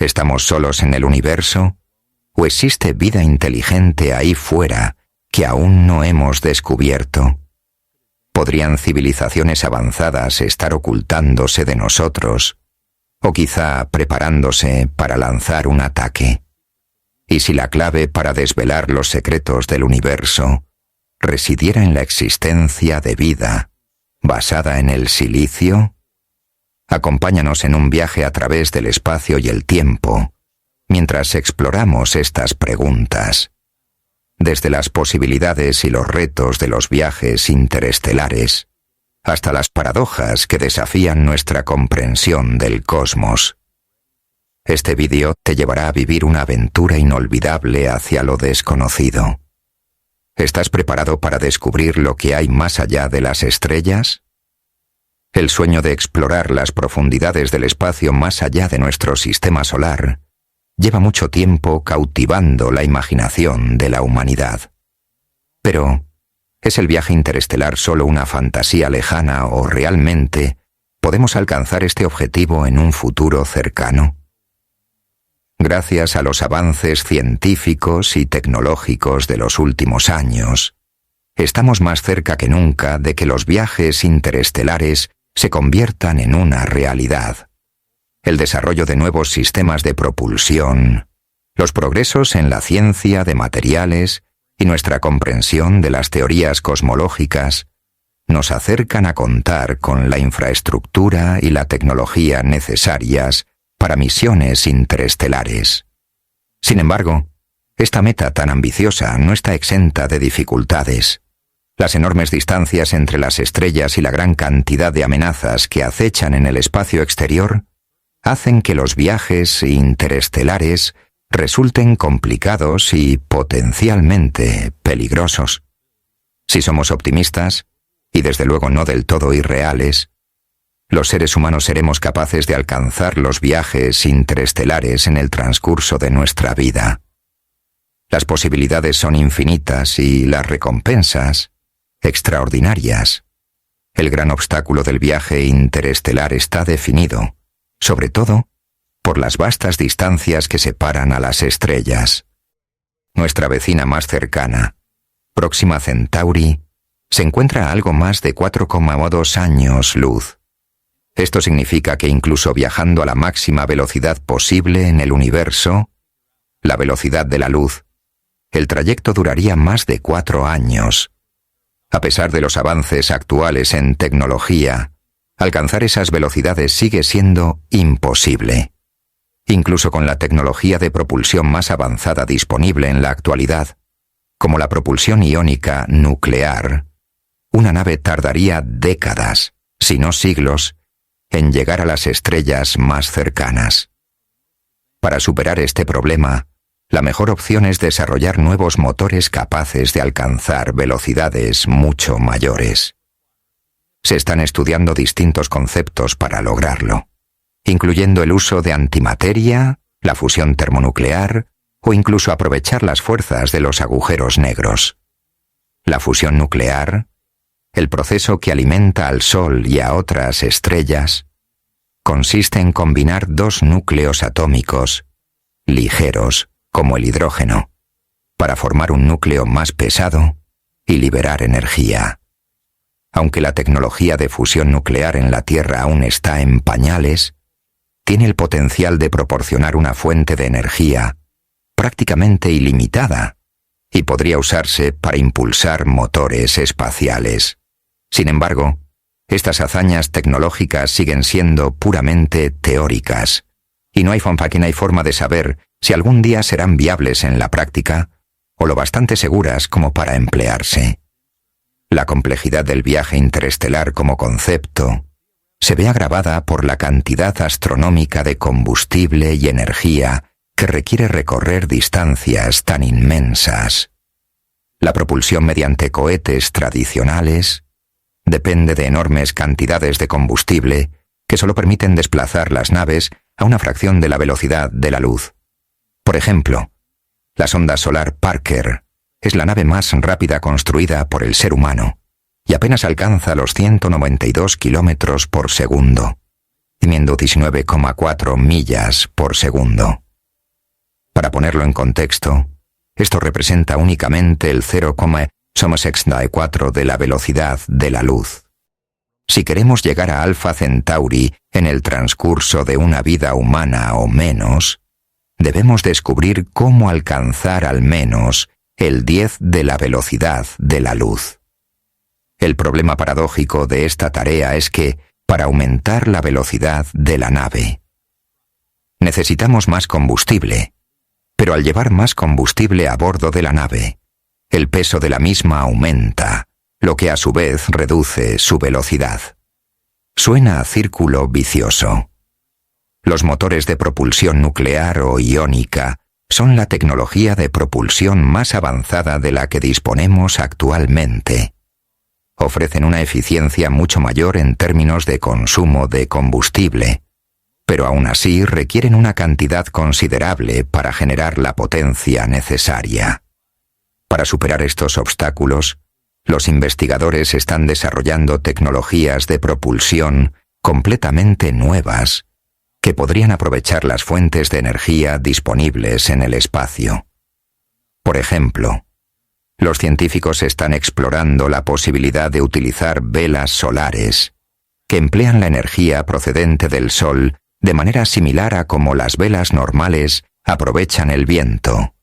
¿Estamos solos en el universo? ¿O existe vida inteligente ahí fuera que aún no hemos descubierto? ¿Podrían civilizaciones avanzadas estar ocultándose de nosotros? ¿O quizá preparándose para lanzar un ataque? ¿Y si la clave para desvelar los secretos del universo residiera en la existencia de vida basada en el silicio? Acompáñanos en un viaje a través del espacio y el tiempo, mientras exploramos estas preguntas, desde las posibilidades y los retos de los viajes interestelares, hasta las paradojas que desafían nuestra comprensión del cosmos. Este vídeo te llevará a vivir una aventura inolvidable hacia lo desconocido. ¿Estás preparado para descubrir lo que hay más allá de las estrellas? El sueño de explorar las profundidades del espacio más allá de nuestro sistema solar lleva mucho tiempo cautivando la imaginación de la humanidad. Pero, ¿es el viaje interestelar solo una fantasía lejana o realmente podemos alcanzar este objetivo en un futuro cercano? Gracias a los avances científicos y tecnológicos de los últimos años, estamos más cerca que nunca de que los viajes interestelares se conviertan en una realidad. El desarrollo de nuevos sistemas de propulsión, los progresos en la ciencia de materiales y nuestra comprensión de las teorías cosmológicas nos acercan a contar con la infraestructura y la tecnología necesarias para misiones interestelares. Sin embargo, esta meta tan ambiciosa no está exenta de dificultades. Las enormes distancias entre las estrellas y la gran cantidad de amenazas que acechan en el espacio exterior hacen que los viajes interestelares resulten complicados y potencialmente peligrosos. Si somos optimistas, y desde luego no del todo irreales, los seres humanos seremos capaces de alcanzar los viajes interestelares en el transcurso de nuestra vida. Las posibilidades son infinitas y las recompensas extraordinarias. El gran obstáculo del viaje interestelar está definido, sobre todo, por las vastas distancias que separan a las estrellas. Nuestra vecina más cercana, Próxima Centauri, se encuentra a algo más de 4,2 años luz. Esto significa que incluso viajando a la máxima velocidad posible en el universo, la velocidad de la luz, el trayecto duraría más de 4 años. A pesar de los avances actuales en tecnología, alcanzar esas velocidades sigue siendo imposible. Incluso con la tecnología de propulsión más avanzada disponible en la actualidad, como la propulsión iónica nuclear, una nave tardaría décadas, si no siglos, en llegar a las estrellas más cercanas. Para superar este problema, la mejor opción es desarrollar nuevos motores capaces de alcanzar velocidades mucho mayores. Se están estudiando distintos conceptos para lograrlo, incluyendo el uso de antimateria, la fusión termonuclear o incluso aprovechar las fuerzas de los agujeros negros. La fusión nuclear, el proceso que alimenta al Sol y a otras estrellas, consiste en combinar dos núcleos atómicos, ligeros, como el hidrógeno, para formar un núcleo más pesado y liberar energía. Aunque la tecnología de fusión nuclear en la Tierra aún está en pañales, tiene el potencial de proporcionar una fuente de energía prácticamente ilimitada y podría usarse para impulsar motores espaciales. Sin embargo, estas hazañas tecnológicas siguen siendo puramente teóricas, y no hay forma de saber si algún día serán viables en la práctica o lo bastante seguras como para emplearse. La complejidad del viaje interestelar como concepto se ve agravada por la cantidad astronómica de combustible y energía que requiere recorrer distancias tan inmensas. La propulsión mediante cohetes tradicionales depende de enormes cantidades de combustible que solo permiten desplazar las naves a una fracción de la velocidad de la luz. Por ejemplo, la sonda solar Parker es la nave más rápida construida por el ser humano y apenas alcanza los 192 kilómetros por segundo. teniendo 19,4 millas por segundo. Para ponerlo en contexto, esto representa únicamente el 0,64 de la velocidad de la luz. Si queremos llegar a Alpha Centauri en el transcurso de una vida humana o menos, debemos descubrir cómo alcanzar al menos el 10 de la velocidad de la luz. El problema paradójico de esta tarea es que, para aumentar la velocidad de la nave, necesitamos más combustible, pero al llevar más combustible a bordo de la nave, el peso de la misma aumenta, lo que a su vez reduce su velocidad. Suena a círculo vicioso. Los motores de propulsión nuclear o iónica son la tecnología de propulsión más avanzada de la que disponemos actualmente. Ofrecen una eficiencia mucho mayor en términos de consumo de combustible, pero aún así requieren una cantidad considerable para generar la potencia necesaria. Para superar estos obstáculos, los investigadores están desarrollando tecnologías de propulsión completamente nuevas que podrían aprovechar las fuentes de energía disponibles en el espacio. Por ejemplo, los científicos están explorando la posibilidad de utilizar velas solares, que emplean la energía procedente del Sol de manera similar a como las velas normales aprovechan el viento,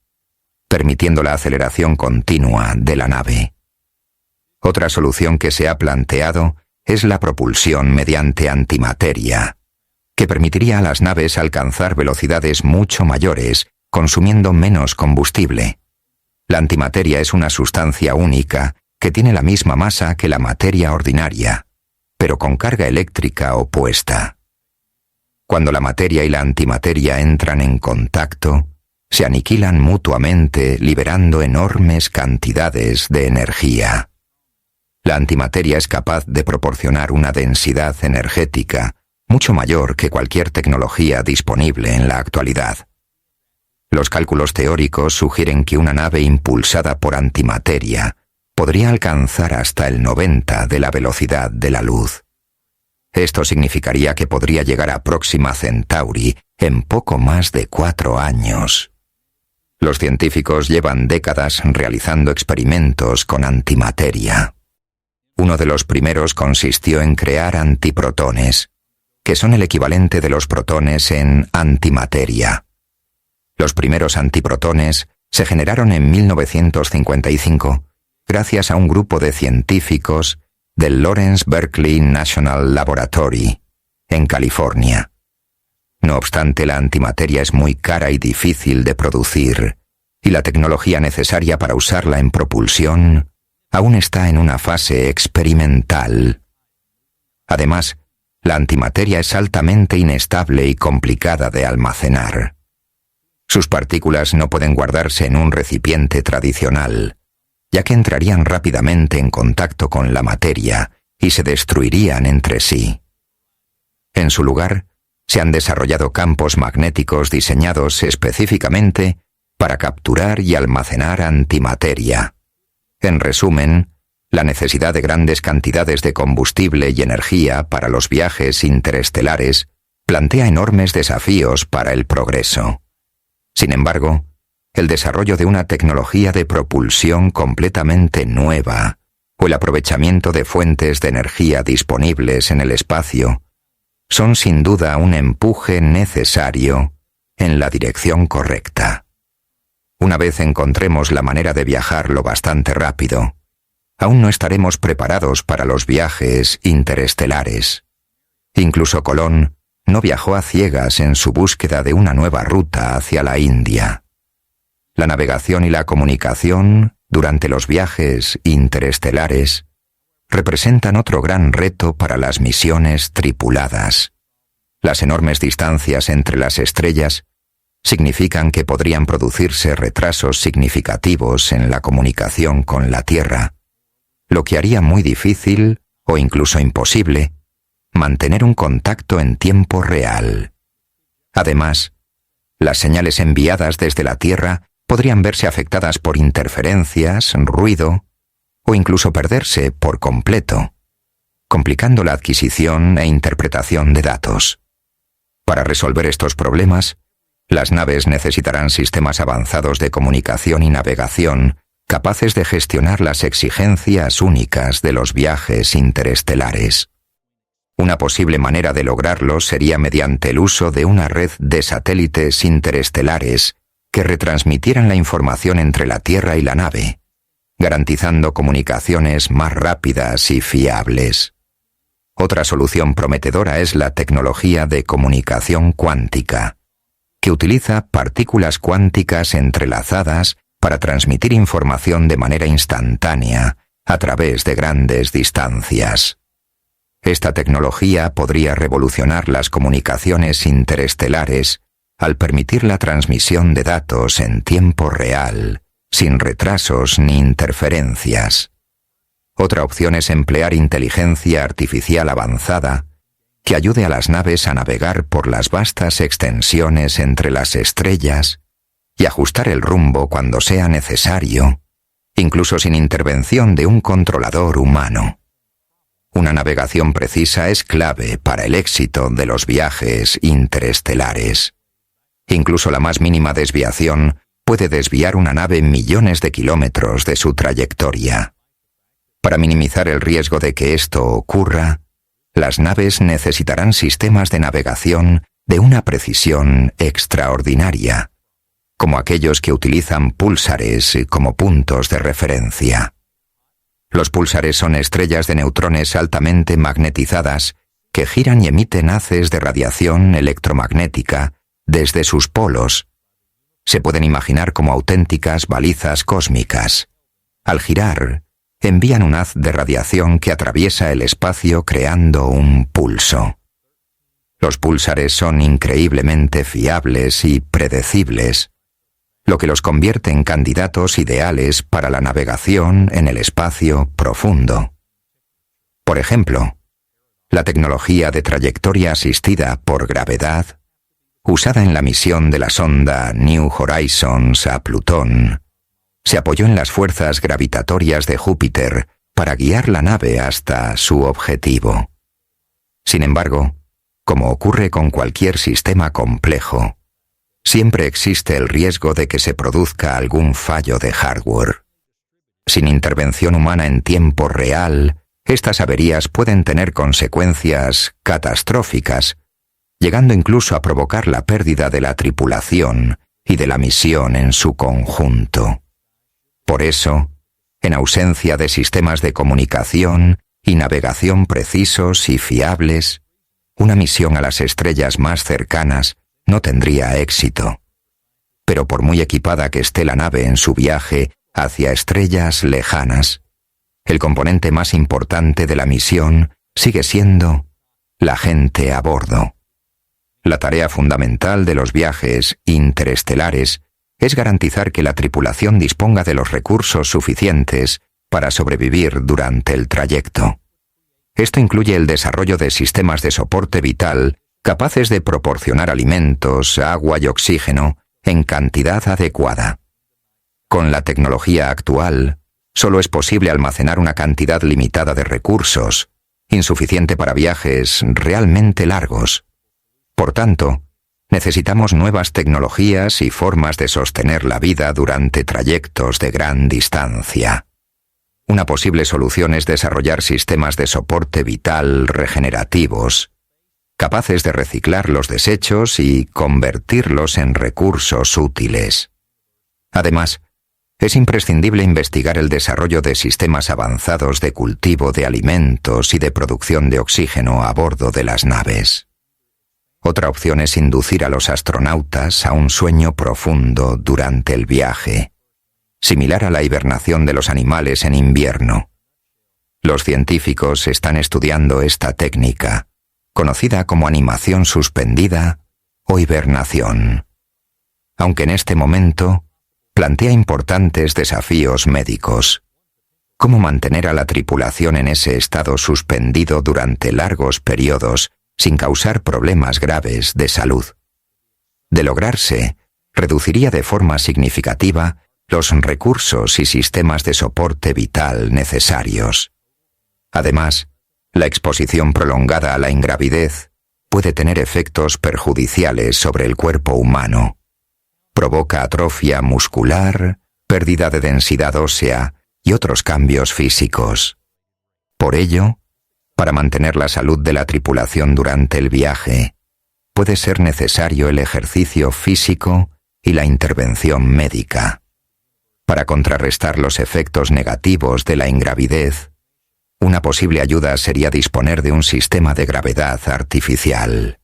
permitiendo la aceleración continua de la nave. Otra solución que se ha planteado es la propulsión mediante antimateria, que permitiría a las naves alcanzar velocidades mucho mayores, consumiendo menos combustible. La antimateria es una sustancia única que tiene la misma masa que la materia ordinaria, pero con carga eléctrica opuesta. Cuando la materia y la antimateria entran en contacto, se aniquilan mutuamente, liberando enormes cantidades de energía. La antimateria es capaz de proporcionar una densidad energética mucho mayor que cualquier tecnología disponible en la actualidad. Los cálculos teóricos sugieren que una nave impulsada por antimateria podría alcanzar hasta el 90 de la velocidad de la luz. Esto significaría que podría llegar a Próxima Centauri en poco más de 4 años. Los científicos llevan décadas realizando experimentos con antimateria. Uno de los primeros consistió en crear antiprotones, que son el equivalente de los protones en antimateria. Los primeros antiprotones se generaron en 1955 gracias a un grupo de científicos del Lawrence Berkeley National Laboratory, en California. No obstante, la antimateria es muy cara y difícil de producir, y la tecnología necesaria para usarla en propulsión aún está en una fase experimental. Además, la antimateria es altamente inestable y complicada de almacenar. Sus partículas no pueden guardarse en un recipiente tradicional, ya que entrarían rápidamente en contacto con la materia y se destruirían entre sí. En su lugar, se han desarrollado campos magnéticos diseñados específicamente para capturar y almacenar antimateria. En resumen, la necesidad de grandes cantidades de combustible y energía para los viajes interestelares plantea enormes desafíos para el progreso. Sin embargo, el desarrollo de una tecnología de propulsión completamente nueva o el aprovechamiento de fuentes de energía disponibles en el espacio son sin duda un empuje necesario en la dirección correcta. Una vez encontremos la manera de viajar lo bastante rápido, aún no estaremos preparados para los viajes interestelares. Incluso Colón no viajó a ciegas en su búsqueda de una nueva ruta hacia la India. La navegación y la comunicación durante los viajes interestelares representan otro gran reto para las misiones tripuladas. Las enormes distancias entre las estrellas significan que podrían producirse retrasos significativos en la comunicación con la Tierra, lo que haría muy difícil, o incluso imposible, mantener un contacto en tiempo real. Además, las señales enviadas desde la Tierra podrían verse afectadas por interferencias, ruido, o incluso perderse por completo, complicando la adquisición e interpretación de datos. Para resolver estos problemas, las naves necesitarán sistemas avanzados de comunicación y navegación capaces de gestionar las exigencias únicas de los viajes interestelares. Una posible manera de lograrlo sería mediante el uso de una red de satélites interestelares que retransmitieran la información entre la Tierra y la nave, garantizando comunicaciones más rápidas y fiables. Otra solución prometedora es la tecnología de comunicación cuántica, que utiliza partículas cuánticas entrelazadas para transmitir información de manera instantánea a través de grandes distancias. Esta tecnología podría revolucionar las comunicaciones interestelares al permitir la transmisión de datos en tiempo real, sin retrasos ni interferencias. Otra opción es emplear inteligencia artificial avanzada que ayude a las naves a navegar por las vastas extensiones entre las estrellas y ajustar el rumbo cuando sea necesario, incluso sin intervención de un controlador humano. Una navegación precisa es clave para el éxito de los viajes interestelares. Incluso la más mínima desviación puede desviar una nave millones de kilómetros de su trayectoria. Para minimizar el riesgo de que esto ocurra, las naves necesitarán sistemas de navegación de una precisión extraordinaria, como aquellos que utilizan púlsares como puntos de referencia. Los púlsares son estrellas de neutrones altamente magnetizadas que giran y emiten haces de radiación electromagnética desde sus polos. Se pueden imaginar como auténticas balizas cósmicas. Al girar, envían un haz de radiación que atraviesa el espacio creando un pulso. Los púlsares son increíblemente fiables y predecibles, lo que los convierte en candidatos ideales para la navegación en el espacio profundo. Por ejemplo, la tecnología de trayectoria asistida por gravedad, usada en la misión de la sonda New Horizons a Plutón, se apoyó en las fuerzas gravitatorias de Júpiter para guiar la nave hasta su objetivo. Sin embargo, como ocurre con cualquier sistema complejo, siempre existe el riesgo de que se produzca algún fallo de hardware. Sin intervención humana en tiempo real, estas averías pueden tener consecuencias catastróficas, llegando incluso a provocar la pérdida de la tripulación y de la misión en su conjunto. Por eso, en ausencia de sistemas de comunicación y navegación precisos y fiables, una misión a las estrellas más cercanas no tendría éxito. Pero por muy equipada que esté la nave en su viaje hacia estrellas lejanas, el componente más importante de la misión sigue siendo la gente a bordo. La tarea fundamental de los viajes interestelares es garantizar que la tripulación disponga de los recursos suficientes para sobrevivir durante el trayecto. Esto incluye el desarrollo de sistemas de soporte vital capaces de proporcionar alimentos, agua y oxígeno en cantidad adecuada. Con la tecnología actual, solo es posible almacenar una cantidad limitada de recursos, insuficiente para viajes realmente largos. Por tanto, necesitamos nuevas tecnologías y formas de sostener la vida durante trayectos de gran distancia. Una posible solución es desarrollar sistemas de soporte vital regenerativos, capaces de reciclar los desechos y convertirlos en recursos útiles. Además, es imprescindible investigar el desarrollo de sistemas avanzados de cultivo de alimentos y de producción de oxígeno a bordo de las naves. Otra opción es inducir a los astronautas a un sueño profundo durante el viaje, similar a la hibernación de los animales en invierno. Los científicos están estudiando esta técnica, conocida como animación suspendida o hibernación. Aunque en este momento plantea importantes desafíos médicos. ¿Cómo mantener a la tripulación en ese estado suspendido durante largos periodos sin causar problemas graves de salud? De lograrse, reduciría de forma significativa los recursos y sistemas de soporte vital necesarios. Además, la exposición prolongada a la ingravidez puede tener efectos perjudiciales sobre el cuerpo humano. Provoca atrofia muscular, pérdida de densidad ósea y otros cambios físicos. Por ello, para mantener la salud de la tripulación durante el viaje, puede ser necesario el ejercicio físico y la intervención médica. Para contrarrestar los efectos negativos de la ingravidez, una posible ayuda sería disponer de un sistema de gravedad artificial.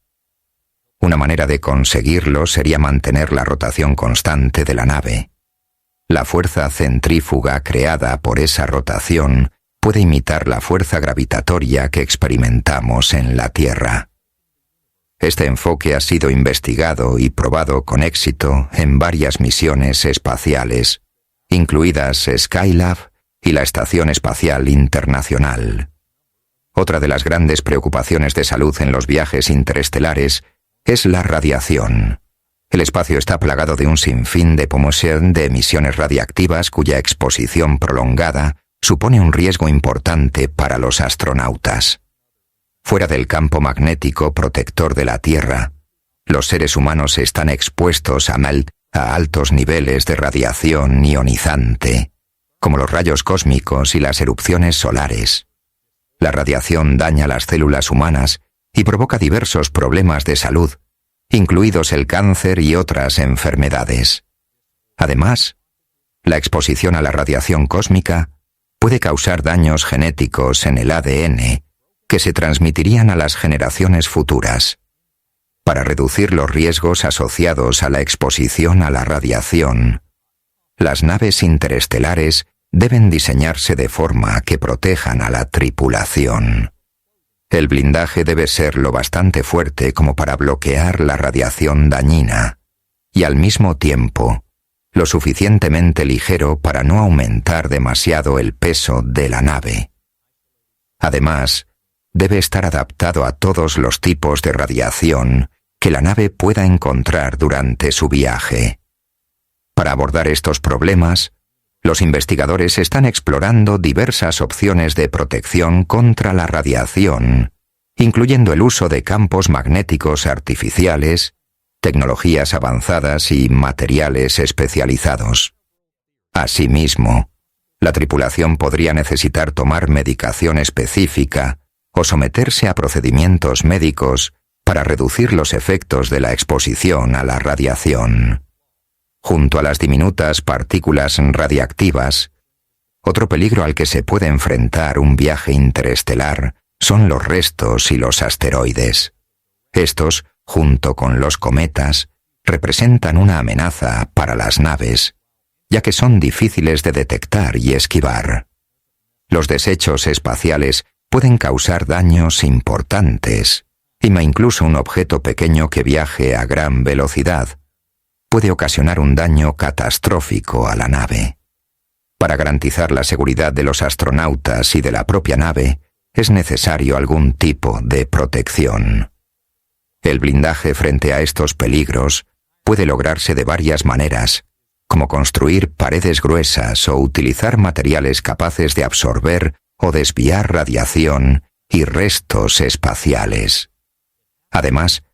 Una manera de conseguirlo sería mantener la rotación constante de la nave. La fuerza centrífuga creada por esa rotación puede imitar la fuerza gravitatoria que experimentamos en la Tierra. Este enfoque ha sido investigado y probado con éxito en varias misiones espaciales, incluidas Skylab y la Estación Espacial Internacional. Otra de las grandes preocupaciones de salud en los viajes interestelares es la radiación. El espacio está plagado de un sinfín de emisiones radiactivas cuya exposición prolongada supone un riesgo importante para los astronautas. Fuera del campo magnético protector de la Tierra, los seres humanos están expuestos a altos niveles de radiación ionizante, como los rayos cósmicos y las erupciones solares. La radiación daña las células humanas y provoca diversos problemas de salud, incluidos el cáncer y otras enfermedades. Además, la exposición a la radiación cósmica puede causar daños genéticos en el ADN que se transmitirían a las generaciones futuras. Para reducir los riesgos asociados a la exposición a la radiación, las naves interestelares deben diseñarse de forma que protejan a la tripulación. El blindaje debe ser lo bastante fuerte como para bloquear la radiación dañina, y al mismo tiempo, lo suficientemente ligero para no aumentar demasiado el peso de la nave. Además, debe estar adaptado a todos los tipos de radiación que la nave pueda encontrar durante su viaje. Para abordar estos problemas, los investigadores están explorando diversas opciones de protección contra la radiación, incluyendo el uso de campos magnéticos artificiales, tecnologías avanzadas y materiales especializados. Asimismo, la tripulación podría necesitar tomar medicación específica o someterse a procedimientos médicos para reducir los efectos de la exposición a la radiación. Junto a las diminutas partículas radiactivas, otro peligro al que se puede enfrentar un viaje interestelar son los restos y los asteroides. Estos, junto con los cometas, representan una amenaza para las naves, ya que son difíciles de detectar y esquivar. Los desechos espaciales pueden causar daños importantes, y incluso un objeto pequeño que viaje a gran velocidad puede ocasionar un daño catastrófico a la nave. Para garantizar la seguridad de los astronautas y de la propia nave, es necesario algún tipo de protección. El blindaje frente a estos peligros puede lograrse de varias maneras, como construir paredes gruesas o utilizar materiales capaces de absorber o desviar radiación y restos espaciales. Además,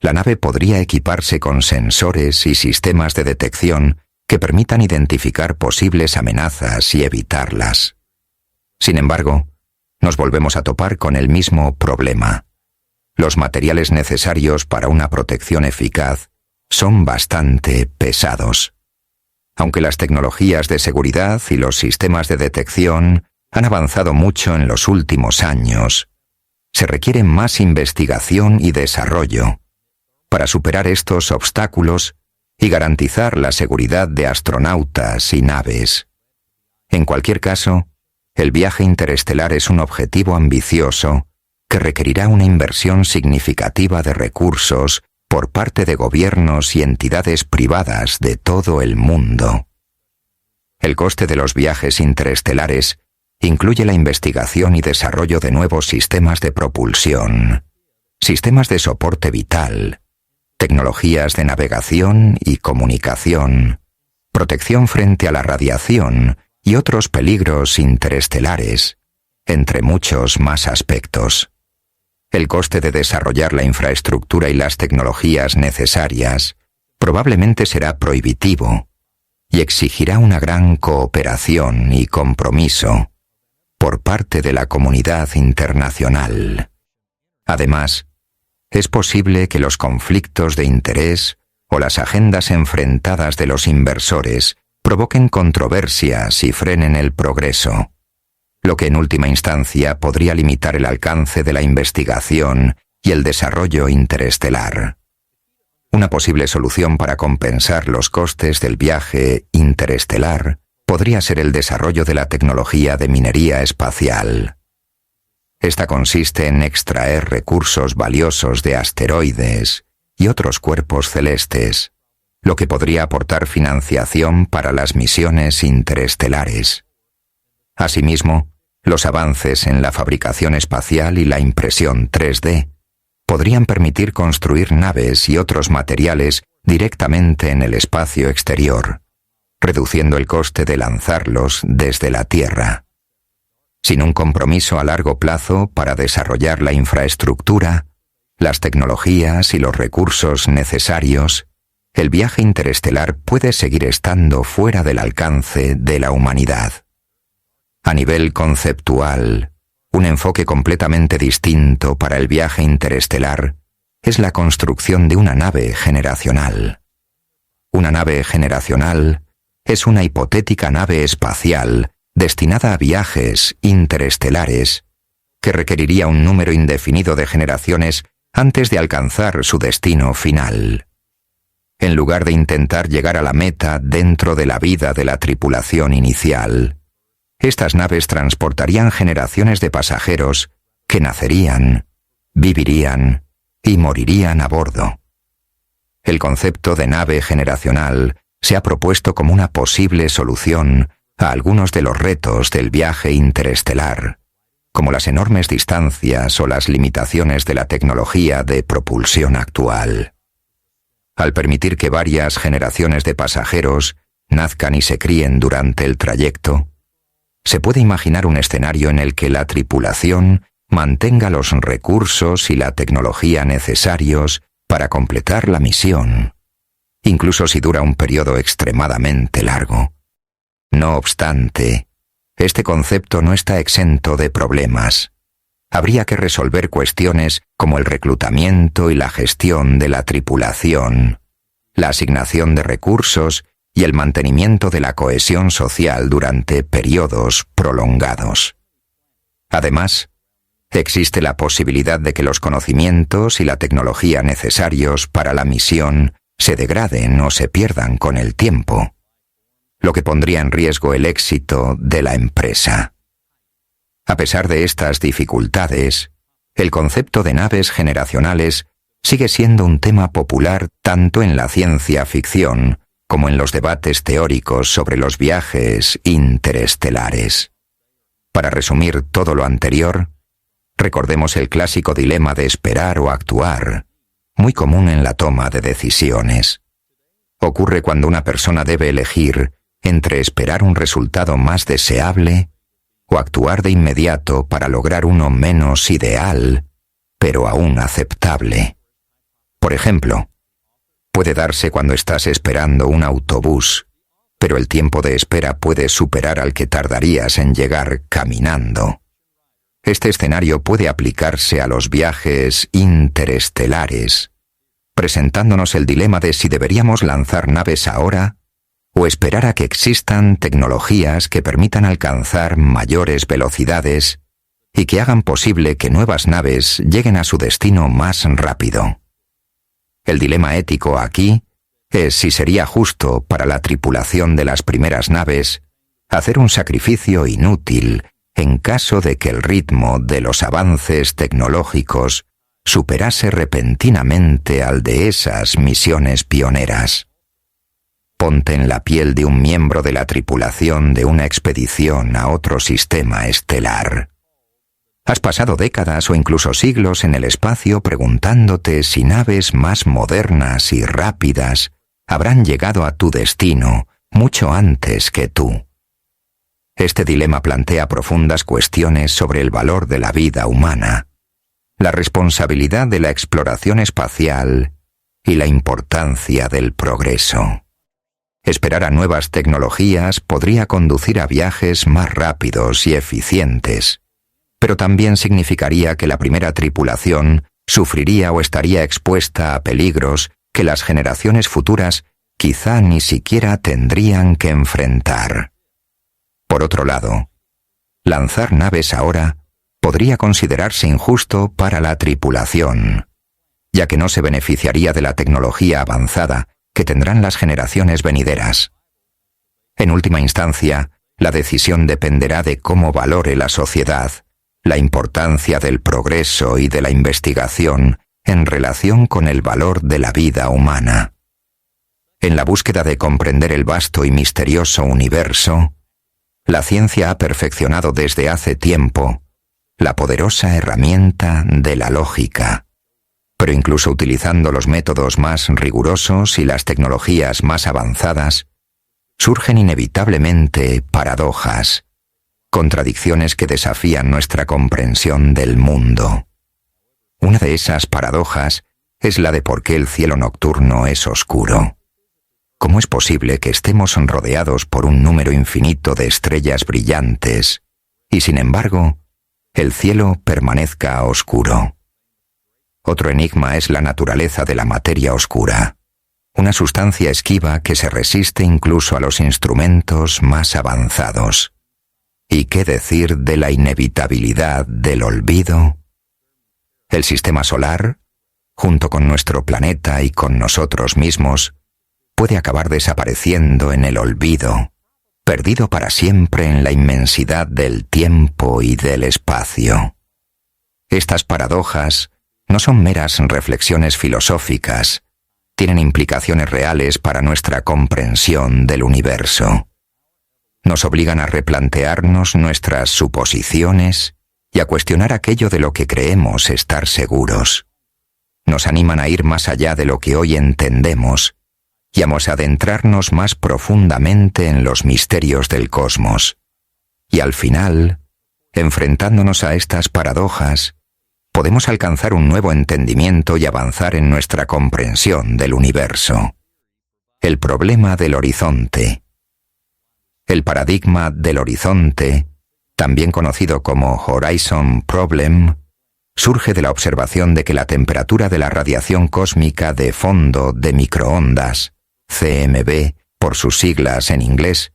la nave podría equiparse con sensores y sistemas de detección que permitan identificar posibles amenazas y evitarlas. Sin embargo, nos volvemos a topar con el mismo problema. Los materiales necesarios para una protección eficaz son bastante pesados. Aunque las tecnologías de seguridad y los sistemas de detección han avanzado mucho en los últimos años, se requiere más investigación y desarrollo para superar estos obstáculos y garantizar la seguridad de astronautas y naves. En cualquier caso, el viaje interestelar es un objetivo ambicioso que requerirá una inversión significativa de recursos por parte de gobiernos y entidades privadas de todo el mundo. El coste de los viajes interestelares incluye la investigación y desarrollo de nuevos sistemas de propulsión, sistemas de soporte vital, tecnologías de navegación y comunicación, protección frente a la radiación y otros peligros interestelares, entre muchos más aspectos. El coste de desarrollar la infraestructura y las tecnologías necesarias probablemente será prohibitivo y exigirá una gran cooperación y compromiso por parte de la comunidad internacional. Además, es posible que los conflictos de interés o las agendas enfrentadas de los inversores provoquen controversias y frenen el progreso, lo que en última instancia podría limitar el alcance de la investigación y el desarrollo interestelar. Una posible solución para compensar los costes del viaje interestelar podría ser el desarrollo de la tecnología de minería espacial. Esta consiste en extraer recursos valiosos de asteroides y otros cuerpos celestes, lo que podría aportar financiación para las misiones interestelares. Asimismo, los avances en la fabricación espacial y la impresión 3D podrían permitir construir naves y otros materiales directamente en el espacio exterior, reduciendo el coste de lanzarlos desde la Tierra. Sin un compromiso a largo plazo para desarrollar la infraestructura, las tecnologías y los recursos necesarios, el viaje interestelar puede seguir estando fuera del alcance de la humanidad. A nivel conceptual, un enfoque completamente distinto para el viaje interestelar es la construcción de una nave generacional. Una nave generacional es una hipotética nave espacial destinada a viajes interestelares que requeriría un número indefinido de generaciones antes de alcanzar su destino final. En lugar de intentar llegar a la meta dentro de la vida de la tripulación inicial, estas naves transportarían generaciones de pasajeros que nacerían, vivirían y morirían a bordo. El concepto de nave generacional se ha propuesto como una posible solución a algunos de los retos del viaje interestelar, como las enormes distancias o las limitaciones de la tecnología de propulsión actual. Al permitir que varias generaciones de pasajeros nazcan y se críen durante el trayecto, se puede imaginar un escenario en el que la tripulación mantenga los recursos y la tecnología necesarios para completar la misión, incluso si dura un periodo extremadamente largo. No obstante, este concepto no está exento de problemas. Habría que resolver cuestiones como el reclutamiento y la gestión de la tripulación, la asignación de recursos y el mantenimiento de la cohesión social durante periodos prolongados. Además, existe la posibilidad de que los conocimientos y la tecnología necesarios para la misión se degraden o se pierdan con el tiempo, lo que pondría en riesgo el éxito de la empresa. A pesar de estas dificultades, el concepto de naves generacionales sigue siendo un tema popular tanto en la ciencia ficción como en los debates teóricos sobre los viajes interestelares. Para resumir todo lo anterior, recordemos el clásico dilema de esperar o actuar, muy común en la toma de decisiones. Ocurre cuando una persona debe elegir entre esperar un resultado más deseable o actuar de inmediato para lograr uno menos ideal, pero aún aceptable. Por ejemplo, puede darse cuando estás esperando un autobús, pero el tiempo de espera puede superar al que tardarías en llegar caminando. Este escenario puede aplicarse a los viajes interestelares, presentándonos el dilema de si deberíamos lanzar naves ahora o esperar a que existan tecnologías que permitan alcanzar mayores velocidades y que hagan posible que nuevas naves lleguen a su destino más rápido. El dilema ético aquí es si sería justo para la tripulación de las primeras naves hacer un sacrificio inútil en caso de que el ritmo de los avances tecnológicos superase repentinamente al de esas misiones pioneras. Ponte en la piel de un miembro de la tripulación de una expedición a otro sistema estelar. Has pasado décadas o incluso siglos en el espacio preguntándote si naves más modernas y rápidas habrán llegado a tu destino mucho antes que tú. Este dilema plantea profundas cuestiones sobre el valor de la vida humana, la responsabilidad de la exploración espacial y la importancia del progreso. Esperar a nuevas tecnologías podría conducir a viajes más rápidos y eficientes, pero también significaría que la primera tripulación sufriría o estaría expuesta a peligros que las generaciones futuras quizá ni siquiera tendrían que enfrentar. Por otro lado, lanzar naves ahora podría considerarse injusto para la tripulación, ya que no se beneficiaría de la tecnología avanzada que tendrán las generaciones venideras. En última instancia, la decisión dependerá de cómo valore la sociedad la importancia del progreso y de la investigación en relación con el valor de la vida humana. En la búsqueda de comprender el vasto y misterioso universo, la ciencia ha perfeccionado desde hace tiempo la poderosa herramienta de la lógica. Pero incluso utilizando los métodos más rigurosos y las tecnologías más avanzadas, surgen inevitablemente paradojas, contradicciones que desafían nuestra comprensión del mundo. Una de esas paradojas es la de por qué el cielo nocturno es oscuro. ¿Cómo es posible que estemos rodeados por un número infinito de estrellas brillantes y, sin embargo, el cielo permanezca oscuro? Otro enigma es la naturaleza de la materia oscura, una sustancia esquiva que se resiste incluso a los instrumentos más avanzados. ¿Y qué decir de la inevitabilidad del olvido? El sistema solar, junto con nuestro planeta y con nosotros mismos, puede acabar desapareciendo en el olvido, perdido para siempre en la inmensidad del tiempo y del espacio. Estas paradojas no son meras reflexiones filosóficas, tienen implicaciones reales para nuestra comprensión del universo. Nos obligan a replantearnos nuestras suposiciones y a cuestionar aquello de lo que creemos estar seguros. Nos animan a ir más allá de lo que hoy entendemos y a adentrarnos más profundamente en los misterios del cosmos. Y al final, enfrentándonos a estas paradojas, podemos alcanzar un nuevo entendimiento y avanzar en nuestra comprensión del universo. El problema del horizonte. El paradigma del horizonte, también conocido como Horizon Problem, surge de la observación de que la temperatura de la radiación cósmica de fondo de microondas, CMB por sus siglas en inglés,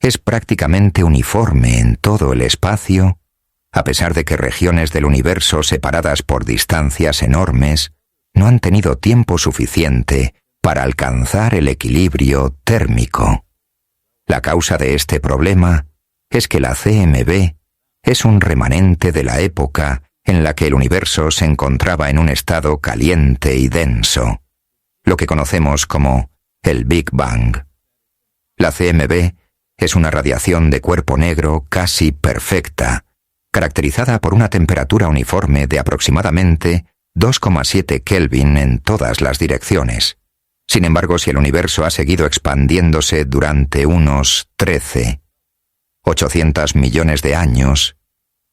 es prácticamente uniforme en todo el espacio, a pesar de que regiones del universo separadas por distancias enormes no han tenido tiempo suficiente para alcanzar el equilibrio térmico. La causa de este problema es que la CMB es un remanente de la época en la que el universo se encontraba en un estado caliente y denso, lo que conocemos como el Big Bang. La CMB es una radiación de cuerpo negro casi perfecta, caracterizada por una temperatura uniforme de aproximadamente 2,7 Kelvin en todas las direcciones. Sin embargo, si el universo ha seguido expandiéndose durante unos 800 millones de años,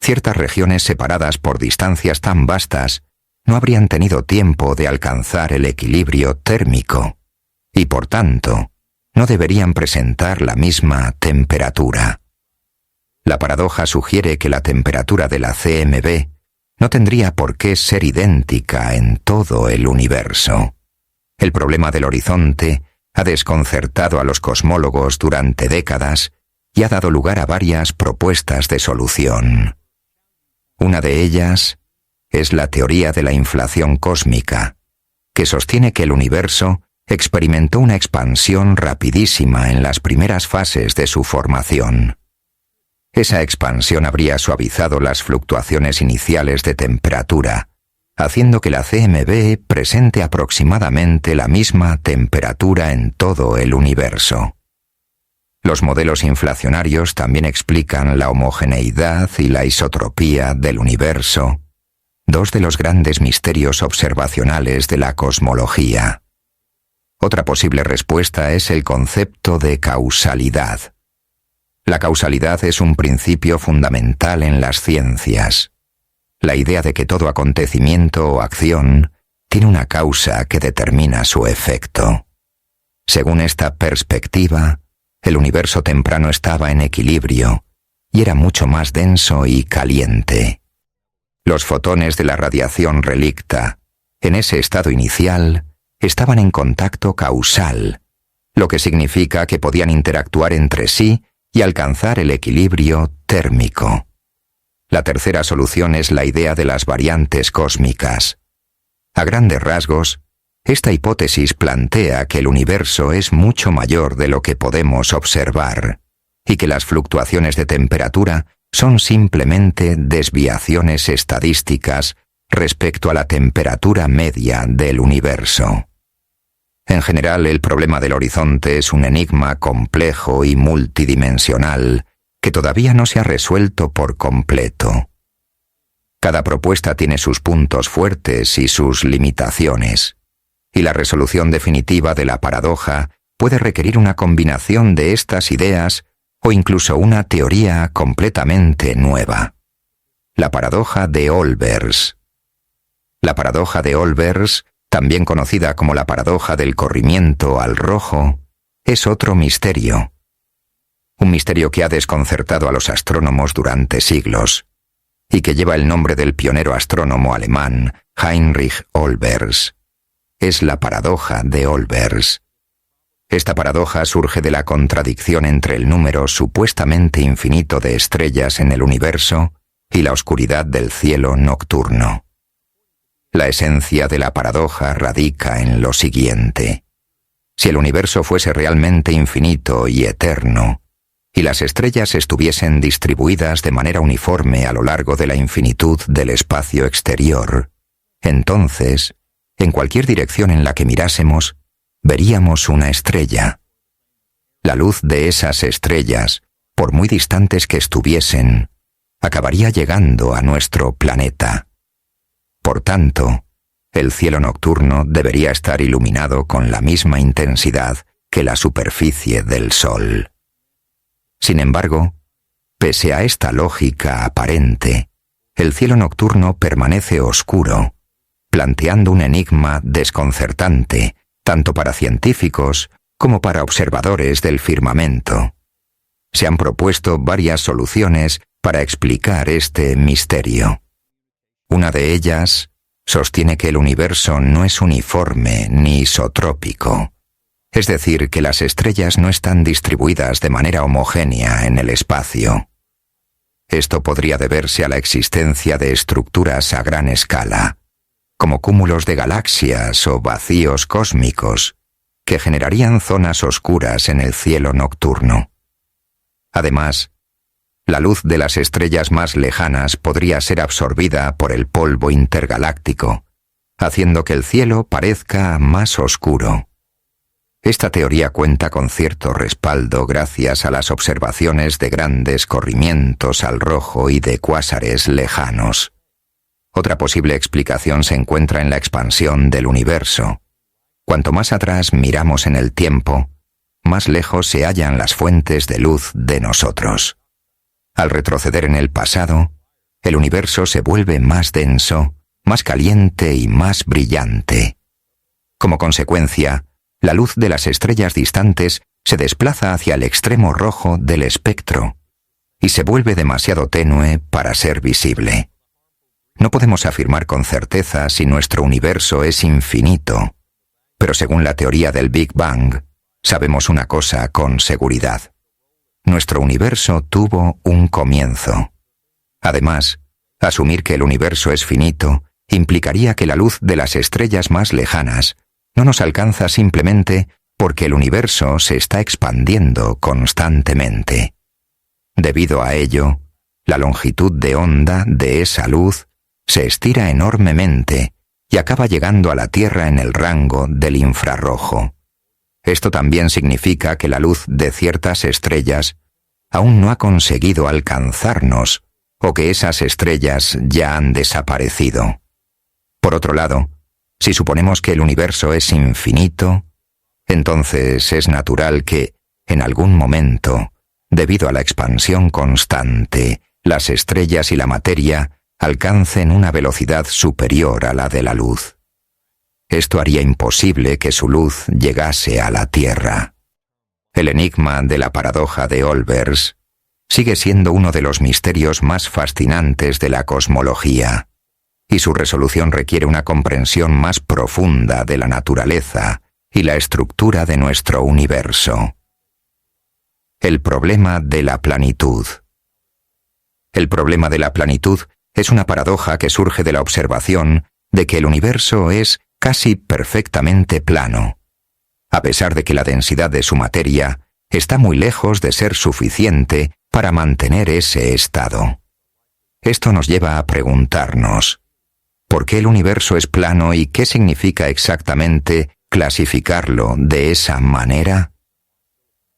ciertas regiones separadas por distancias tan vastas no habrían tenido tiempo de alcanzar el equilibrio térmico y, por tanto, no deberían presentar la misma temperatura. La paradoja sugiere que la temperatura de la CMB no tendría por qué ser idéntica en todo el universo. El problema del horizonte ha desconcertado a los cosmólogos durante décadas y ha dado lugar a varias propuestas de solución. Una de ellas es la teoría de la inflación cósmica, que sostiene que el universo experimentó una expansión rapidísima en las primeras fases de su formación. Esa expansión habría suavizado las fluctuaciones iniciales de temperatura, haciendo que la CMB presente aproximadamente la misma temperatura en todo el universo. Los modelos inflacionarios también explican la homogeneidad y la isotropía del universo, dos de los grandes misterios observacionales de la cosmología. Otra posible respuesta es el concepto de causalidad. La causalidad es un principio fundamental en las ciencias. la idea de que todo acontecimiento o acción tiene una causa que determina su efecto. Según esta perspectiva, el universo temprano estaba en equilibrio y era mucho más denso y caliente. Los fotones de la radiación relicta, en ese estado inicial, estaban en contacto causal, lo que significa que podían interactuar entre sí y alcanzar el equilibrio térmico. La tercera solución es la idea de las variantes cósmicas. A grandes rasgos, esta hipótesis plantea que el universo es mucho mayor de lo que podemos observar y que las fluctuaciones de temperatura son simplemente desviaciones estadísticas respecto a la temperatura media del universo. En general, el problema del horizonte es un enigma complejo y multidimensional que todavía no se ha resuelto por completo. Cada propuesta tiene sus puntos fuertes y sus limitaciones, y la resolución definitiva de la paradoja puede requerir una combinación de estas ideas o incluso una teoría completamente nueva. La paradoja de Olbers. La paradoja de Olbers, también conocida como la paradoja del corrimiento al rojo, es otro misterio. Un misterio que ha desconcertado a los astrónomos durante siglos, y que lleva el nombre del pionero astrónomo alemán Heinrich Olbers. Es la paradoja de Olbers. Esta paradoja surge de la contradicción entre el número supuestamente infinito de estrellas en el universo y la oscuridad del cielo nocturno. La esencia de la paradoja radica en lo siguiente. Si el universo fuese realmente infinito y eterno, y las estrellas estuviesen distribuidas de manera uniforme a lo largo de la infinitud del espacio exterior, entonces, en cualquier dirección en la que mirásemos, veríamos una estrella. La luz de esas estrellas, por muy distantes que estuviesen, acabaría llegando a nuestro planeta. Por tanto, el cielo nocturno debería estar iluminado con la misma intensidad que la superficie del Sol. Sin embargo, pese a esta lógica aparente, el cielo nocturno permanece oscuro, planteando un enigma desconcertante, tanto para científicos como para observadores del firmamento. Se han propuesto varias soluciones para explicar este misterio. Una de ellas sostiene que el universo no es uniforme ni isotrópico, es decir, que las estrellas no están distribuidas de manera homogénea en el espacio. Esto podría deberse a la existencia de estructuras a gran escala, como cúmulos de galaxias o vacíos cósmicos, que generarían zonas oscuras en el cielo nocturno. Además, la luz de las estrellas más lejanas podría ser absorbida por el polvo intergaláctico, haciendo que el cielo parezca más oscuro. Esta teoría cuenta con cierto respaldo gracias a las observaciones de grandes corrimientos al rojo y de cuásares lejanos. Otra posible explicación se encuentra en la expansión del universo. Cuanto más atrás miramos en el tiempo, más lejos se hallan las fuentes de luz de nosotros. Al retroceder en el pasado, el universo se vuelve más denso, más caliente y más brillante. Como consecuencia, la luz de las estrellas distantes se desplaza hacia el extremo rojo del espectro y se vuelve demasiado tenue para ser visible. No podemos afirmar con certeza si nuestro universo es infinito, pero según la teoría del Big Bang, sabemos una cosa con seguridad. Nuestro universo tuvo un comienzo. Además, asumir que el universo es finito implicaría que la luz de las estrellas más lejanas no nos alcanza simplemente porque el universo se está expandiendo constantemente. Debido a ello, la longitud de onda de esa luz se estira enormemente y acaba llegando a la Tierra en el rango del infrarrojo. Esto también significa que la luz de ciertas estrellas aún no ha conseguido alcanzarnos o que esas estrellas ya han desaparecido. Por otro lado, si suponemos que el universo es infinito, entonces es natural que, en algún momento, debido a la expansión constante, las estrellas y la materia alcancen una velocidad superior a la de la luz. Esto haría imposible que su luz llegase a la Tierra. El enigma de la paradoja de Olbers sigue siendo uno de los misterios más fascinantes de la cosmología, y su resolución requiere una comprensión más profunda de la naturaleza y la estructura de nuestro universo. El problema de la planitud. El problema de la planitud es una paradoja que surge de la observación de que el universo es casi perfectamente plano, a pesar de que la densidad de su materia está muy lejos de ser suficiente para mantener ese estado. Esto nos lleva a preguntarnos, ¿por qué el universo es plano y qué significa exactamente clasificarlo de esa manera?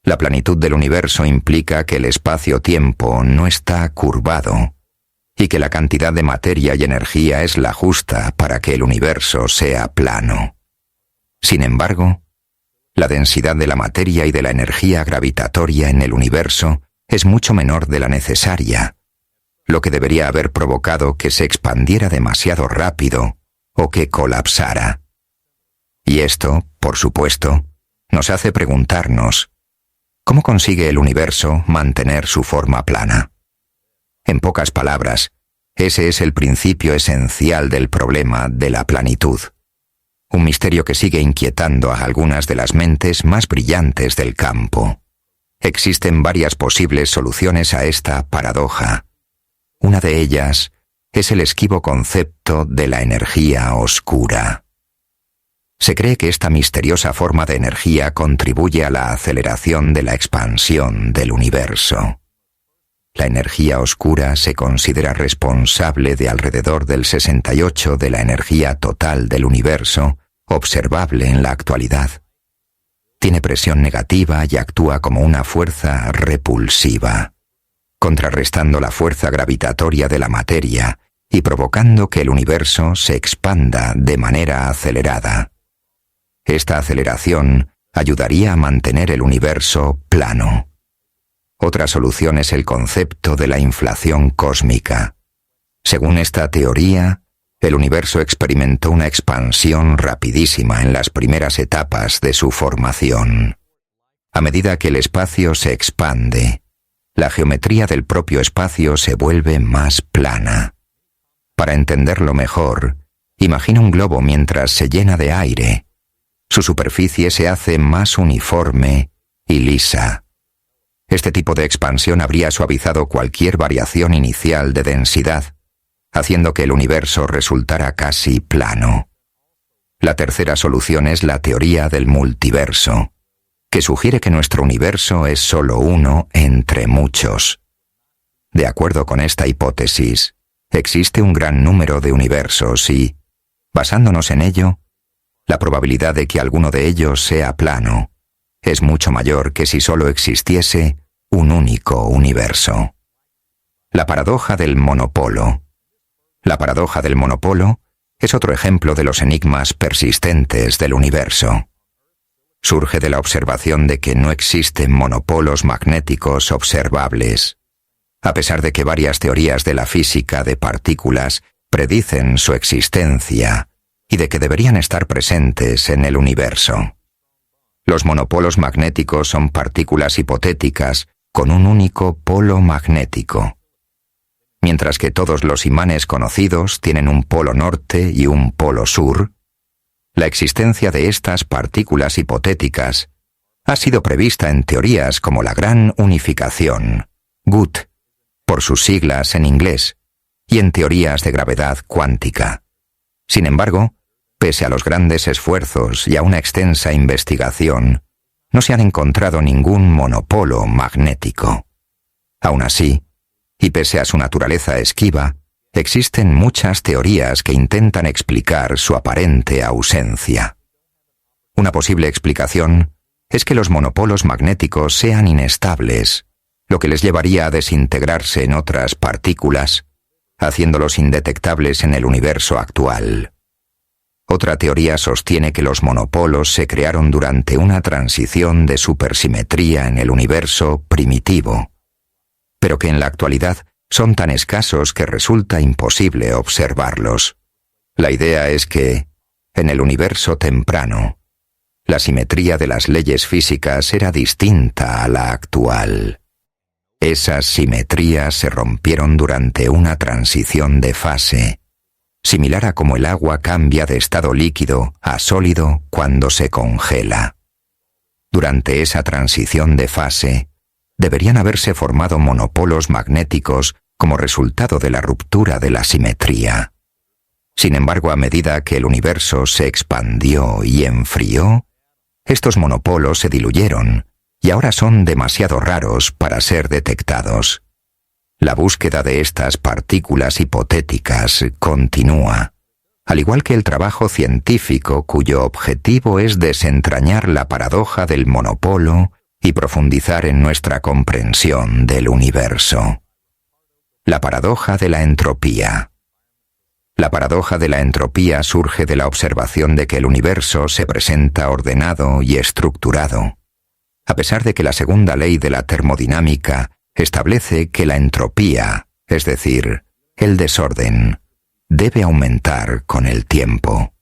La planitud del universo implica que el espacio-tiempo no está curvado y que la cantidad de materia y energía es la justa para que el universo sea plano. Sin embargo, la densidad de la materia y de la energía gravitatoria en el universo es mucho menor de la necesaria, lo que debería haber provocado que se expandiera demasiado rápido o que colapsara. Y esto, por supuesto, nos hace preguntarnos, ¿cómo consigue el universo mantener su forma plana? En pocas palabras, ese es el principio esencial del problema de la planitud, un misterio que sigue inquietando a algunas de las mentes más brillantes del campo. Existen varias posibles soluciones a esta paradoja. Una de ellas es el esquivo concepto de la energía oscura. Se cree que esta misteriosa forma de energía contribuye a la aceleración de la expansión del universo. La energía oscura se considera responsable de alrededor del 68% de la energía total del universo observable en la actualidad. Tiene presión negativa y actúa como una fuerza repulsiva, contrarrestando la fuerza gravitatoria de la materia y provocando que el universo se expanda de manera acelerada. Esta aceleración ayudaría a mantener el universo plano. Otra solución es el concepto de la inflación cósmica. Según esta teoría, el universo experimentó una expansión rapidísima en las primeras etapas de su formación. A medida que el espacio se expande, la geometría del propio espacio se vuelve más plana. Para entenderlo mejor, imagina un globo mientras se llena de aire. Su superficie se hace más uniforme y lisa. Este tipo de expansión habría suavizado cualquier variación inicial de densidad, haciendo que el universo resultara casi plano. La tercera solución es la teoría del multiverso, que sugiere que nuestro universo es solo uno entre muchos. De acuerdo con esta hipótesis, existe un gran número de universos y, basándonos en ello, la probabilidad de que alguno de ellos sea plano es mucho mayor que si solo existiese un único universo. La paradoja del monopolo. La paradoja del monopolo es otro ejemplo de los enigmas persistentes del universo. Surge de la observación de que no existen monopolos magnéticos observables, a pesar de que varias teorías de la física de partículas predicen su existencia y de que deberían estar presentes en el universo. Los monopolos magnéticos son partículas hipotéticas con un único polo magnético. Mientras que todos los imanes conocidos tienen un polo norte y un polo sur, la existencia de estas partículas hipotéticas ha sido prevista en teorías como la Gran Unificación, GUT, por sus siglas en inglés, y en teorías de gravedad cuántica. Sin embargo, pese a los grandes esfuerzos y a una extensa investigación, no se han encontrado ningún monopolo magnético. Aún así, y pese a su naturaleza esquiva, existen muchas teorías que intentan explicar su aparente ausencia. Una posible explicación es que los monopolos magnéticos sean inestables, lo que les llevaría a desintegrarse en otras partículas, haciéndolos indetectables en el universo actual. Otra teoría sostiene que los monopolos se crearon durante una transición de supersimetría en el universo primitivo, pero que en la actualidad son tan escasos que resulta imposible observarlos. La idea es que, en el universo temprano, la simetría de las leyes físicas era distinta a la actual. Esas simetrías se rompieron durante una transición de fase, similar a como el agua cambia de estado líquido a sólido cuando se congela. Durante esa transición de fase, deberían haberse formado monopolos magnéticos como resultado de la ruptura de la simetría. Sin embargo, a medida que el universo se expandió y enfrió, estos monopolos se diluyeron y ahora son demasiado raros para ser detectados. La búsqueda de estas partículas hipotéticas continúa, al igual que el trabajo científico cuyo objetivo es desentrañar la paradoja del monopolo y profundizar en nuestra comprensión del universo. La paradoja de la entropía. La paradoja de la entropía surge de la observación de que el universo se presenta ordenado y estructurado, a pesar de que la segunda ley de la termodinámica establece que la entropía, es decir, el desorden, debe aumentar con el tiempo.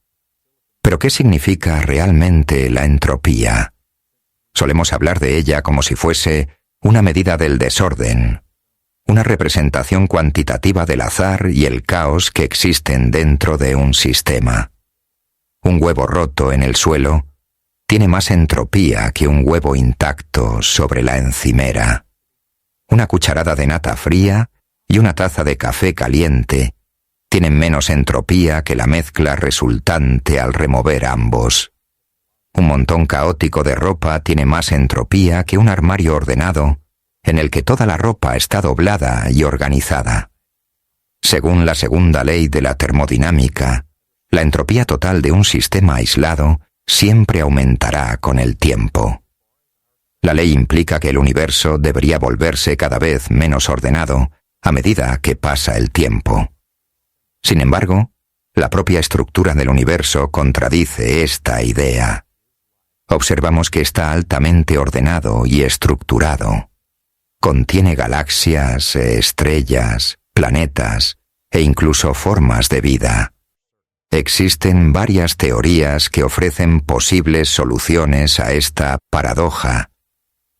¿Pero qué significa realmente la entropía? Solemos hablar de ella como si fuese una medida del desorden, una representación cuantitativa del azar y el caos que existen dentro de un sistema. Un huevo roto en el suelo tiene más entropía que un huevo intacto sobre la encimera. Una cucharada de nata fría y una taza de café caliente tienen menos entropía que la mezcla resultante al remover ambos. Un montón caótico de ropa tiene más entropía que un armario ordenado en el que toda la ropa está doblada y organizada. Según la segunda ley de la termodinámica, la entropía total de un sistema aislado siempre aumentará con el tiempo. La ley implica que el universo debería volverse cada vez menos ordenado a medida que pasa el tiempo. Sin embargo, la propia estructura del universo contradice esta idea. Observamos que está altamente ordenado y estructurado. Contiene galaxias, estrellas, planetas e incluso formas de vida. Existen varias teorías que ofrecen posibles soluciones a esta paradoja,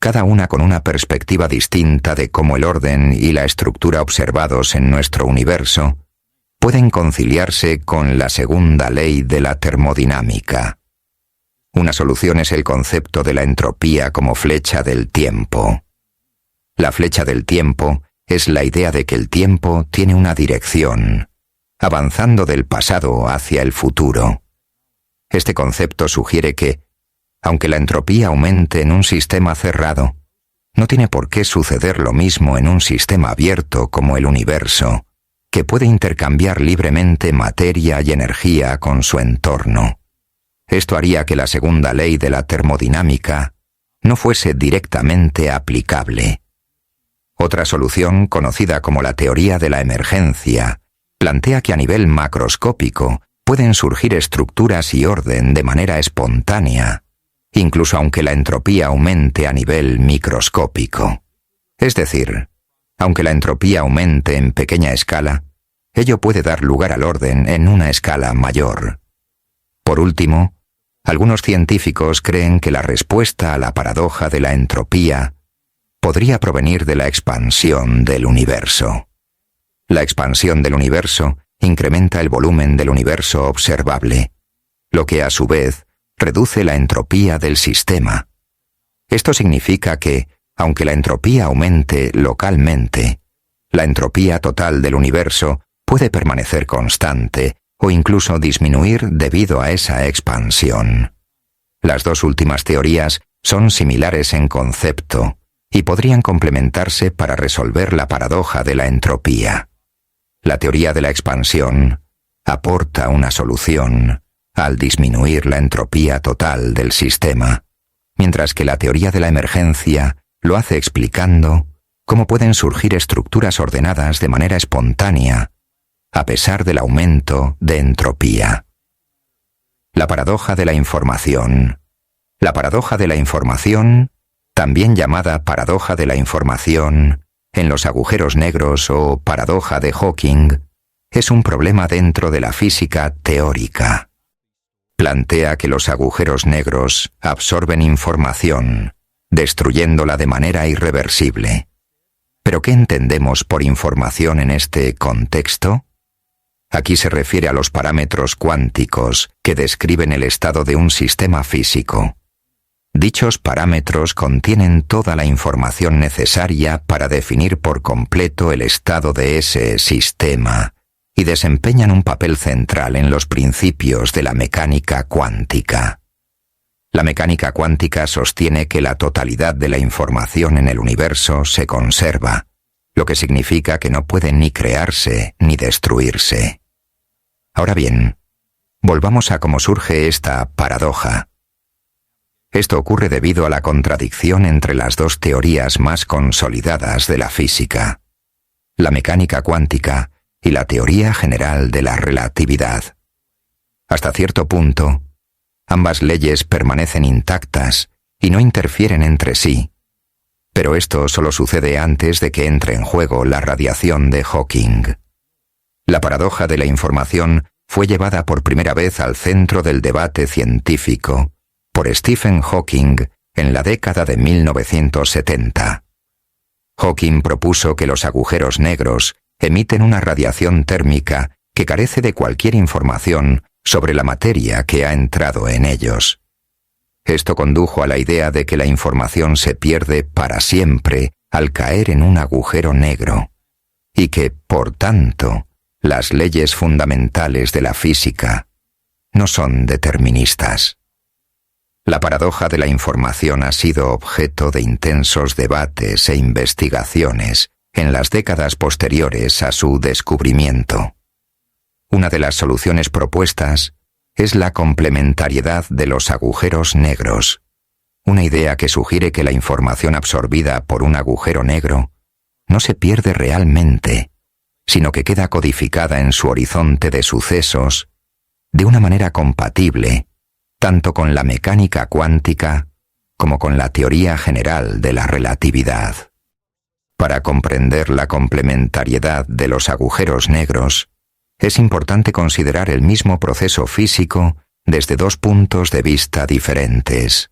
cada una con una perspectiva distinta de cómo el orden y la estructura observados en nuestro universo pueden conciliarse con la segunda ley de la termodinámica. Una solución es el concepto de la entropía como flecha del tiempo. La flecha del tiempo es la idea de que el tiempo tiene una dirección, avanzando del pasado hacia el futuro. Este concepto sugiere que, aunque la entropía aumente en un sistema cerrado, no tiene por qué suceder lo mismo en un sistema abierto como el universo, que puede intercambiar libremente materia y energía con su entorno. Esto haría que la segunda ley de la termodinámica no fuese directamente aplicable. Otra solución, conocida como la teoría de la emergencia, plantea que a nivel macroscópico pueden surgir estructuras y orden de manera espontánea, incluso aunque la entropía aumente a nivel microscópico. Es decir, aunque la entropía aumente en pequeña escala, ello puede dar lugar al orden en una escala mayor. Por último, algunos científicos creen que la respuesta a la paradoja de la entropía podría provenir de la expansión del universo. La expansión del universo incrementa el volumen del universo observable, lo que a su vez reduce la entropía del sistema. Esto significa que, aunque la entropía aumente localmente, la entropía total del universo puede permanecer constante o incluso disminuir debido a esa expansión. Las dos últimas teorías son similares en concepto y podrían complementarse para resolver la paradoja de la entropía. La teoría de la expansión aporta una solución al disminuir la entropía total del sistema, mientras que la teoría de la emergencia lo hace explicando cómo pueden surgir estructuras ordenadas de manera espontánea, a pesar del aumento de entropía. La paradoja de la información. La paradoja de la información, también llamada paradoja de la información, en los agujeros negros o paradoja de Hawking, es un problema dentro de la física teórica. Plantea que los agujeros negros absorben información, destruyéndola de manera irreversible. ¿Pero qué entendemos por información en este contexto? Aquí se refiere a los parámetros cuánticos que describen el estado de un sistema físico. Dichos parámetros contienen toda la información necesaria para definir por completo el estado de ese sistema y desempeñan un papel central en los principios de la mecánica cuántica. La mecánica cuántica sostiene que la totalidad de la información en el universo se conserva, lo que significa que no puede ni crearse ni destruirse. Ahora bien, volvamos a cómo surge esta paradoja. Esto ocurre debido a la contradicción entre las dos teorías más consolidadas de la física, la mecánica cuántica y la teoría general de la relatividad. Hasta cierto punto, ambas leyes permanecen intactas y no interfieren entre sí, pero esto solo sucede antes de que entre en juego la radiación de Hawking. La paradoja de la información fue llevada por primera vez al centro del debate científico por Stephen Hawking en la década de 1970. Hawking propuso que los agujeros negros emiten una radiación térmica que carece de cualquier información sobre la materia que ha entrado en ellos. Esto condujo a la idea de que la información se pierde para siempre al caer en un agujero negro, y que, por tanto, las leyes fundamentales de la física no son deterministas. La paradoja de la información ha sido objeto de intensos debates e investigaciones en las décadas posteriores a su descubrimiento. Una de las soluciones propuestas es la complementariedad de los agujeros negros, una idea que sugiere que la información absorbida por un agujero negro no se pierde realmente, sino que queda codificada en su horizonte de sucesos de una manera compatible tanto con la mecánica cuántica como con la teoría general de la relatividad. Para comprender la complementariedad de los agujeros negros, es importante considerar el mismo proceso físico desde dos puntos de vista diferentes.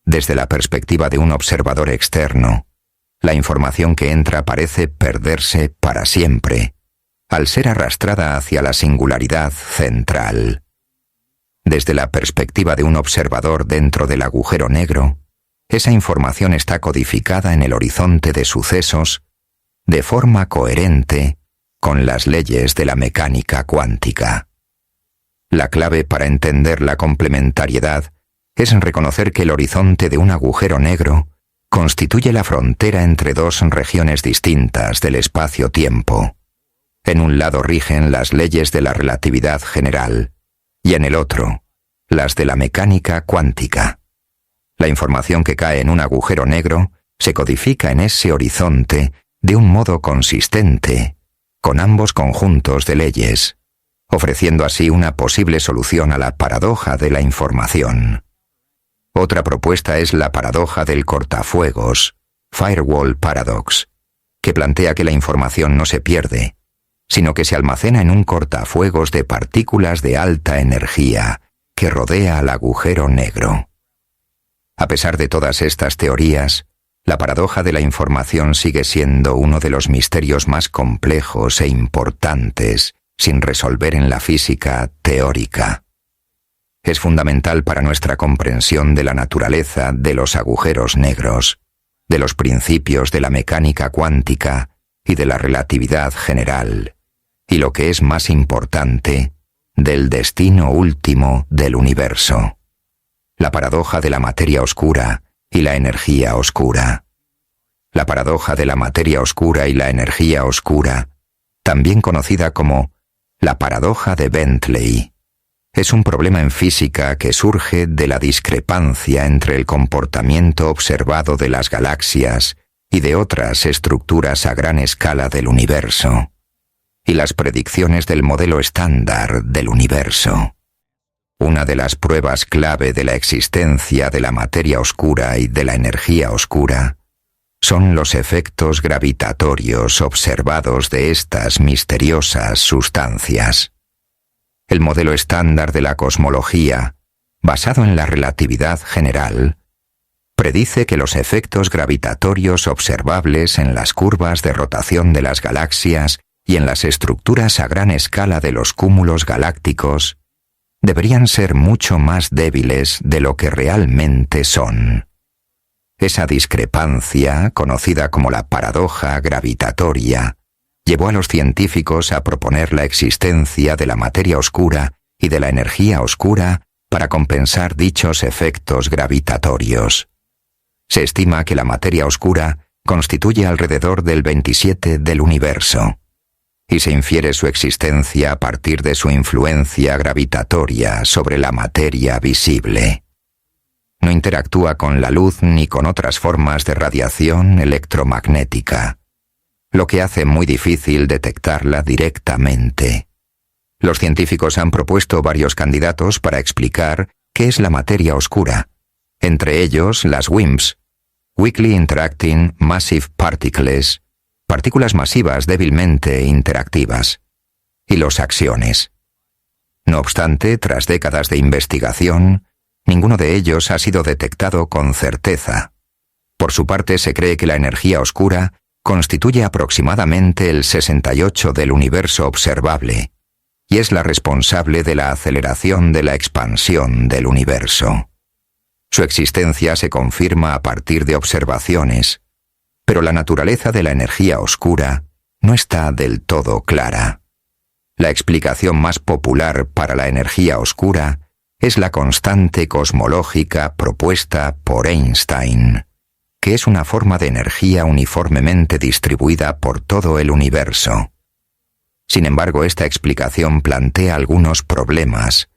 Desde la perspectiva de un observador externo, la información que entra parece perderse para siempre, al ser arrastrada hacia la singularidad central. Desde la perspectiva de un observador dentro del agujero negro, esa información está codificada en el horizonte de sucesos de forma coherente con las leyes de la mecánica cuántica. La clave para entender la complementariedad es reconocer que el horizonte de un agujero negro constituye la frontera entre dos regiones distintas del espacio-tiempo. En un lado rigen las leyes de la relatividad general, y en el otro, las de la mecánica cuántica. La información que cae en un agujero negro se codifica en ese horizonte de un modo consistente, con ambos conjuntos de leyes, ofreciendo así una posible solución a la paradoja de la información. Otra propuesta es la paradoja del cortafuegos, Firewall Paradox, que plantea que la información no se pierde, sino que se almacena en un cortafuegos de partículas de alta energía que rodea al agujero negro. A pesar de todas estas teorías, la paradoja de la información sigue siendo uno de los misterios más complejos e importantes sin resolver en la física teórica. Es fundamental para nuestra comprensión de la naturaleza de los agujeros negros, de los principios de la mecánica cuántica y de la relatividad general, y lo que es más importante, del destino último del universo. La paradoja de la materia oscura y la energía oscura. La paradoja de la materia oscura y la energía oscura, también conocida como la paradoja de Bentley, es un problema en física que surge de la discrepancia entre el comportamiento observado de las galaxias y de otras estructuras a gran escala del universo, y las predicciones del modelo estándar del universo. Una de las pruebas clave de la existencia de la materia oscura y de la energía oscura son los efectos gravitatorios observados de estas misteriosas sustancias. El modelo estándar de la cosmología, basado en la relatividad general, predice que los efectos gravitatorios observables en las curvas de rotación de las galaxias y en las estructuras a gran escala de los cúmulos galácticos deberían ser mucho más débiles de lo que realmente son. Esa discrepancia, conocida como la paradoja gravitatoria, llevó a los científicos a proponer la existencia de la materia oscura y de la energía oscura para compensar dichos efectos gravitatorios. Se estima que la materia oscura constituye alrededor del 27 del universo, y se infiere su existencia a partir de su influencia gravitatoria sobre la materia visible. No interactúa con la luz ni con otras formas de radiación electromagnética, lo que hace muy difícil detectarla directamente. Los científicos han propuesto varios candidatos para explicar qué es la materia oscura, entre ellos las WIMPs, Weakly Interacting Massive Particles, partículas masivas débilmente interactivas, y los axiones. No obstante, tras décadas de investigación, ninguno de ellos ha sido detectado con certeza. Por su parte, se cree que la energía oscura constituye aproximadamente el 68% del universo observable, y es la responsable de la aceleración de la expansión del universo. Su existencia se confirma a partir de observaciones, pero la naturaleza de la energía oscura no está del todo clara. La explicación más popular para la energía oscura es la constante cosmológica propuesta por Einstein, que es una forma de energía uniformemente distribuida por todo el universo. Sin embargo, esta explicación plantea algunos problemas,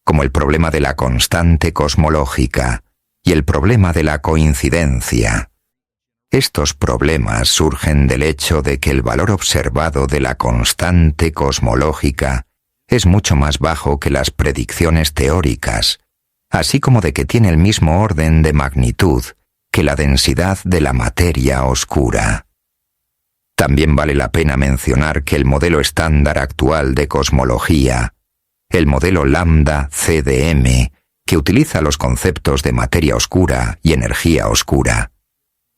como el problema de la constante cosmológica y el problema de la coincidencia. Estos problemas surgen del hecho de que el valor observado de la constante cosmológica es mucho más bajo que las predicciones teóricas, así como de que tiene el mismo orden de magnitud que la densidad de la materia oscura. También vale la pena mencionar que el modelo estándar actual de cosmología, el modelo lambda CDM, que utiliza los conceptos de materia oscura y energía oscura,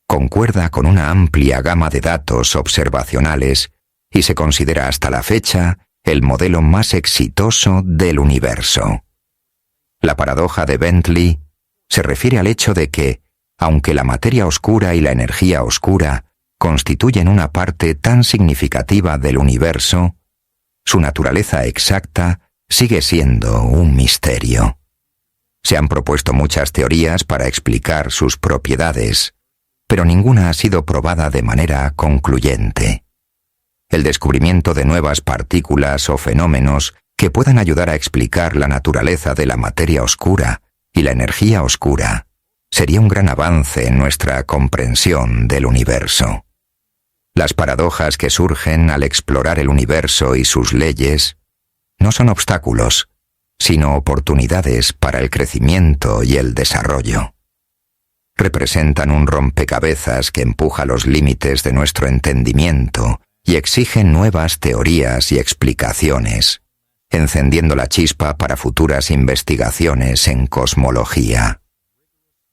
concuerda con una amplia gama de datos observacionales y se considera hasta la fecha el modelo más exitoso del universo. La paradoja de Bentley se refiere al hecho de que, aunque la materia oscura y la energía oscura constituyen una parte tan significativa del universo, su naturaleza exacta sigue siendo un misterio. Se han propuesto muchas teorías para explicar sus propiedades, pero ninguna ha sido probada de manera concluyente. El descubrimiento de nuevas partículas o fenómenos que puedan ayudar a explicar la naturaleza de la materia oscura y la energía oscura sería un gran avance en nuestra comprensión del universo. Las paradojas que surgen al explorar el universo y sus leyes no son obstáculos, sino oportunidades para el crecimiento y el desarrollo. Representan un rompecabezas que empuja los límites de nuestro entendimiento y exige nuevas teorías y explicaciones, encendiendo la chispa para futuras investigaciones en cosmología.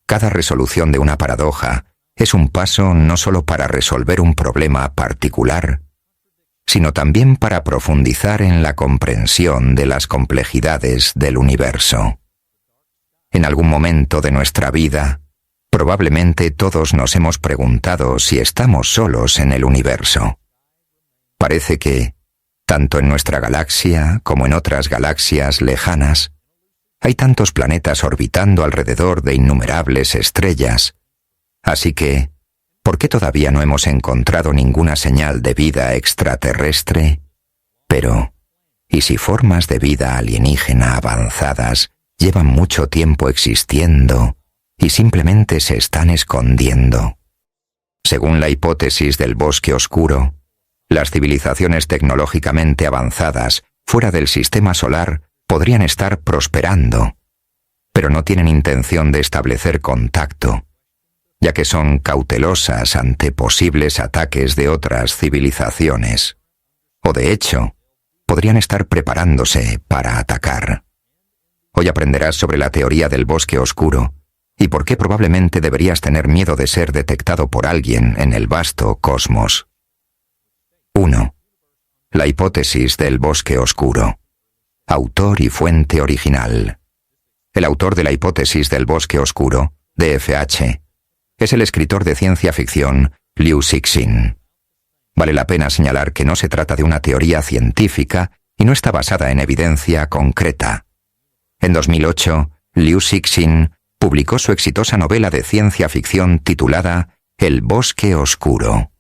Cada resolución de una paradoja es un paso no solo para resolver un problema particular, sino también para profundizar en la comprensión de las complejidades del universo. En algún momento de nuestra vida, probablemente todos nos hemos preguntado si estamos solos en el universo. Parece que, tanto en nuestra galaxia como en otras galaxias lejanas, hay tantos planetas orbitando alrededor de innumerables estrellas, así que, ¿por qué todavía no hemos encontrado ninguna señal de vida extraterrestre? Pero, ¿y si formas de vida alienígena avanzadas llevan mucho tiempo existiendo y simplemente se están escondiendo? Según la hipótesis del bosque oscuro, las civilizaciones tecnológicamente avanzadas fuera del sistema solar podrían estar prosperando, pero no tienen intención de establecer contacto, ya que son cautelosas ante posibles ataques de otras civilizaciones, o de hecho, podrían estar preparándose para atacar. Hoy aprenderás sobre la teoría del bosque oscuro y por qué probablemente deberías tener miedo de ser detectado por alguien en el vasto cosmos. 1. La hipótesis del bosque oscuro. Autor y fuente original. El autor de la hipótesis del bosque oscuro, DFH, es el escritor de ciencia ficción Liu Cixin. Vale la pena señalar que no se trata de una teoría científica y no está basada en evidencia concreta. En 2008, Liu Cixin publicó su exitosa novela de ciencia ficción titulada El bosque oscuro.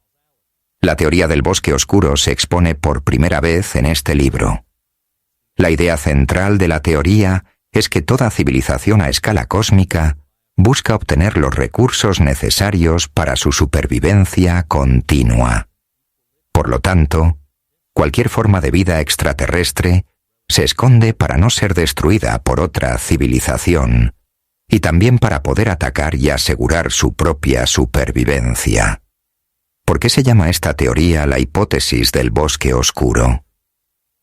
La teoría del bosque oscuro se expone por primera vez en este libro. La idea central de la teoría es que toda civilización a escala cósmica busca obtener los recursos necesarios para su supervivencia continua. Por lo tanto, cualquier forma de vida extraterrestre se esconde para no ser destruida por otra civilización y también para poder atacar y asegurar su propia supervivencia. ¿Por qué se llama esta teoría la hipótesis del bosque oscuro?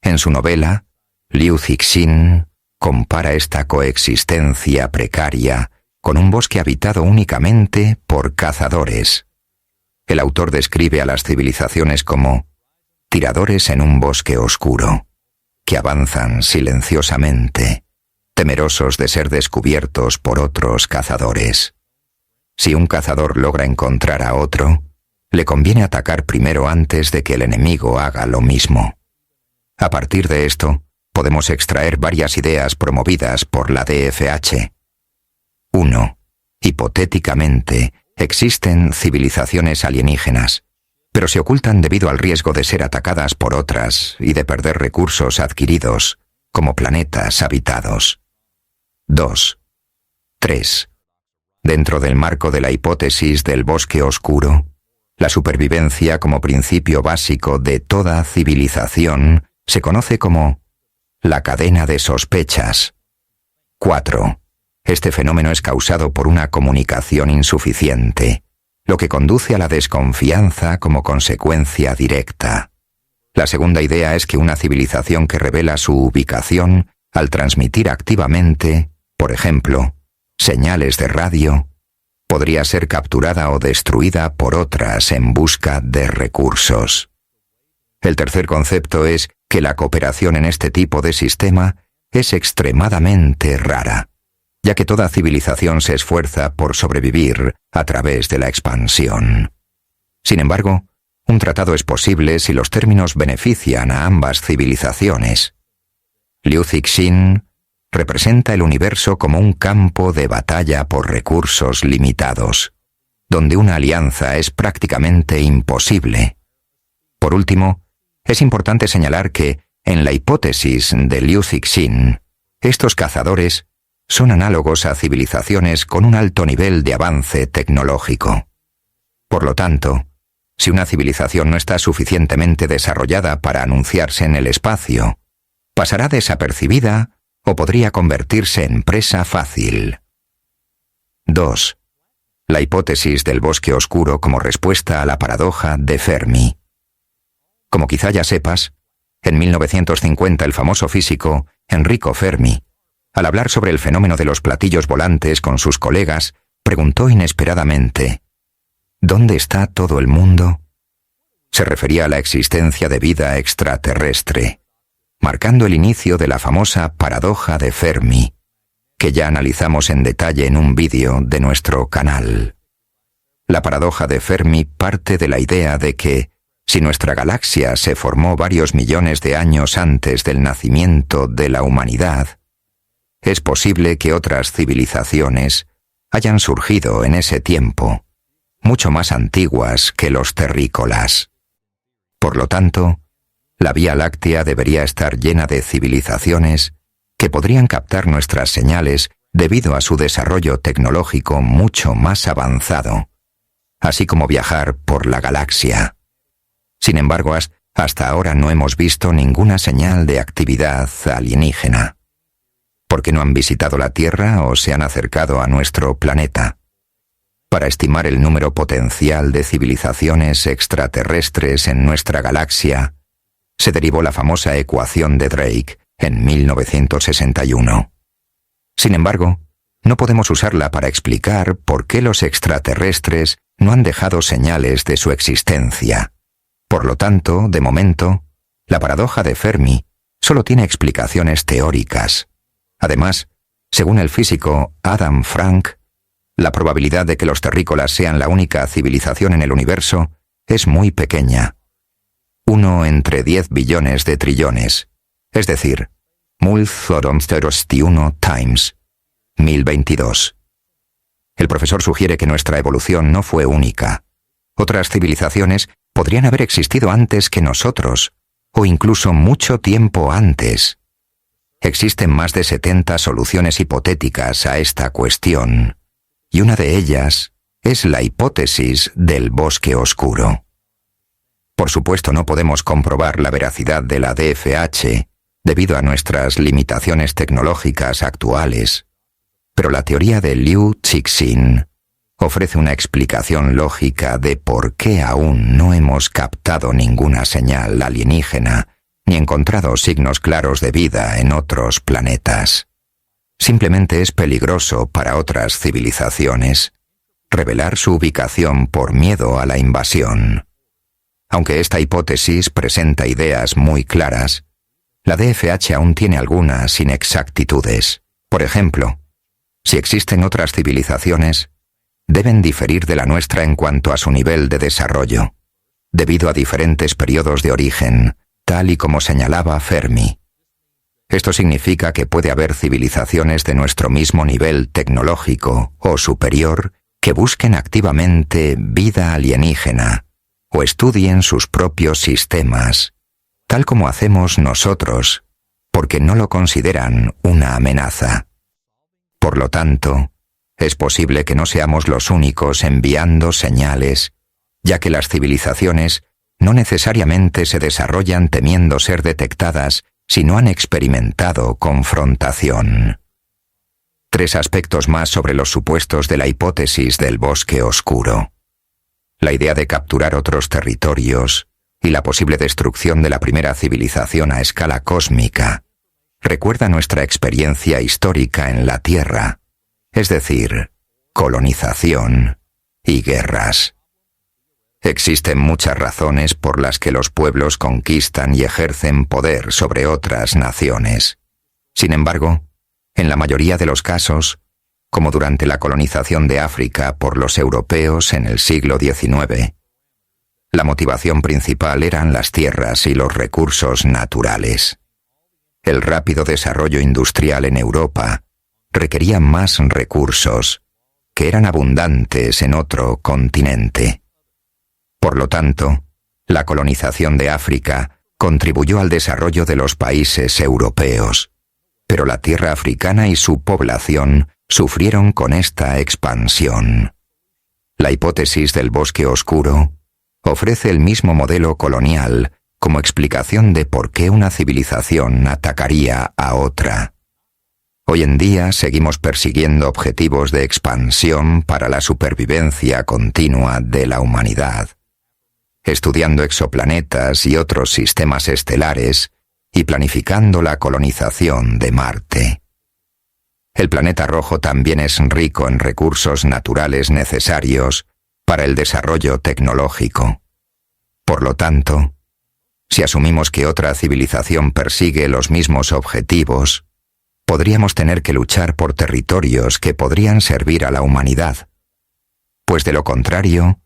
En su novela, Liu Cixin compara esta coexistencia precaria con un bosque habitado únicamente por cazadores. El autor describe a las civilizaciones como tiradores en un bosque oscuro, que avanzan silenciosamente, temerosos de ser descubiertos por otros cazadores. Si un cazador logra encontrar a otro, le conviene atacar primero antes de que el enemigo haga lo mismo. A partir de esto, podemos extraer varias ideas promovidas por la DFH. 1. Hipotéticamente, existen civilizaciones alienígenas, pero se ocultan debido al riesgo de ser atacadas por otras y de perder recursos adquiridos, como planetas habitados. 2. 3. Dentro del marco de la hipótesis del bosque oscuro, la supervivencia como principio básico de toda civilización se conoce como la cadena de sospechas. 4. Este fenómeno es causado por una comunicación insuficiente, lo que conduce a la desconfianza como consecuencia directa. La segunda idea es que una civilización que revela su ubicación al transmitir activamente, por ejemplo, señales de radio, podría ser capturada o destruida por otras en busca de recursos. El tercer concepto es que la cooperación en este tipo de sistema es extremadamente rara, ya que toda civilización se esfuerza por sobrevivir a través de la expansión. Sin embargo, un tratado es posible si los términos benefician a ambas civilizaciones. Liu Cixin representa el universo como un campo de batalla por recursos limitados, donde una alianza es prácticamente imposible. Por último, es importante señalar que, en la hipótesis de Liu Cixin, estos cazadores son análogos a civilizaciones con un alto nivel de avance tecnológico. Por lo tanto, si una civilización no está suficientemente desarrollada para anunciarse en el espacio, pasará desapercibida o podría convertirse en presa fácil. 2. La hipótesis del bosque oscuro como respuesta a la paradoja de Fermi. Como quizá ya sepas, en 1950 el famoso físico Enrico Fermi, al hablar sobre el fenómeno de los platillos volantes con sus colegas, preguntó inesperadamente: ¿dónde está todo el mundo? Se refería a la existencia de vida extraterrestre, marcando el inicio de la famosa paradoja de Fermi, que ya analizamos en detalle en un vídeo de nuestro canal. La paradoja de Fermi parte de la idea de que, si nuestra galaxia se formó varios millones de años antes del nacimiento de la humanidad, es posible que otras civilizaciones hayan surgido en ese tiempo, mucho más antiguas que los terrícolas. Por lo tanto, la Vía Láctea debería estar llena de civilizaciones que podrían captar nuestras señales debido a su desarrollo tecnológico mucho más avanzado, así como viajar por la galaxia. Sin embargo, hasta ahora no hemos visto ninguna señal de actividad alienígena. ¿Por qué no han visitado la Tierra o se han acercado a nuestro planeta? Para estimar el número potencial de civilizaciones extraterrestres en nuestra galaxia, se derivó la famosa ecuación de Drake en 1961. Sin embargo, no podemos usarla para explicar por qué los extraterrestres no han dejado señales de su existencia. Por lo tanto, de momento, la paradoja de Fermi solo tiene explicaciones teóricas. Además, según el físico Adam Frank, la probabilidad de que los terrícolas sean la única civilización en el universo es muy pequeña. 1 entre 10 billones de trillones, es decir, 1021 times 1022. El profesor sugiere que nuestra evolución no fue única. Otras civilizaciones podrían haber existido antes que nosotros, o incluso mucho tiempo antes. Existen más de 70 soluciones hipotéticas a esta cuestión, y una de ellas es la hipótesis del bosque oscuro. Por supuesto, no podemos comprobar la veracidad de la DFH debido a nuestras limitaciones tecnológicas actuales, pero la teoría de Liu Cixin ofrece una explicación lógica de por qué aún no hemos captado ninguna señal alienígena ni encontrado signos claros de vida en otros planetas. Simplemente es peligroso para otras civilizaciones revelar su ubicación por miedo a la invasión. Aunque esta hipótesis presenta ideas muy claras, la DFH aún tiene algunas inexactitudes. Por ejemplo, si existen otras civilizaciones, deben diferir de la nuestra en cuanto a su nivel de desarrollo, debido a diferentes periodos de origen, tal y como señalaba Fermi. Esto significa que puede haber civilizaciones de nuestro mismo nivel tecnológico o superior que busquen activamente vida alienígena o estudien sus propios sistemas, tal como hacemos nosotros, porque no lo consideran una amenaza. Por lo tanto, es posible que no seamos los únicos enviando señales, ya que las civilizaciones no necesariamente se desarrollan temiendo ser detectadas si no han experimentado confrontación. 3 aspectos más sobre los supuestos de la hipótesis del bosque oscuro. La idea de capturar otros territorios y la posible destrucción de la primera civilización a escala cósmica recuerda nuestra experiencia histórica en la Tierra, es decir, colonización y guerras. Existen muchas razones por las que los pueblos conquistan y ejercen poder sobre otras naciones. Sin embargo, en la mayoría de los casos, como durante la colonización de África por los europeos en el siglo XIX, la motivación principal eran las tierras y los recursos naturales. El rápido desarrollo industrial en Europa requería más recursos, que eran abundantes en otro continente. Por lo tanto, la colonización de África contribuyó al desarrollo de los países europeos, pero la tierra africana y su población sufrieron con esta expansión. La hipótesis del bosque oscuro ofrece el mismo modelo colonial como explicación de por qué una civilización atacaría a otra. Hoy en día seguimos persiguiendo objetivos de expansión para la supervivencia continua de la humanidad, estudiando exoplanetas y otros sistemas estelares y planificando la colonización de Marte. El planeta rojo también es rico en recursos naturales necesarios para el desarrollo tecnológico. Por lo tanto, si asumimos que otra civilización persigue los mismos objetivos, podríamos tener que luchar por territorios que podrían servir a la humanidad, pues de lo contrario,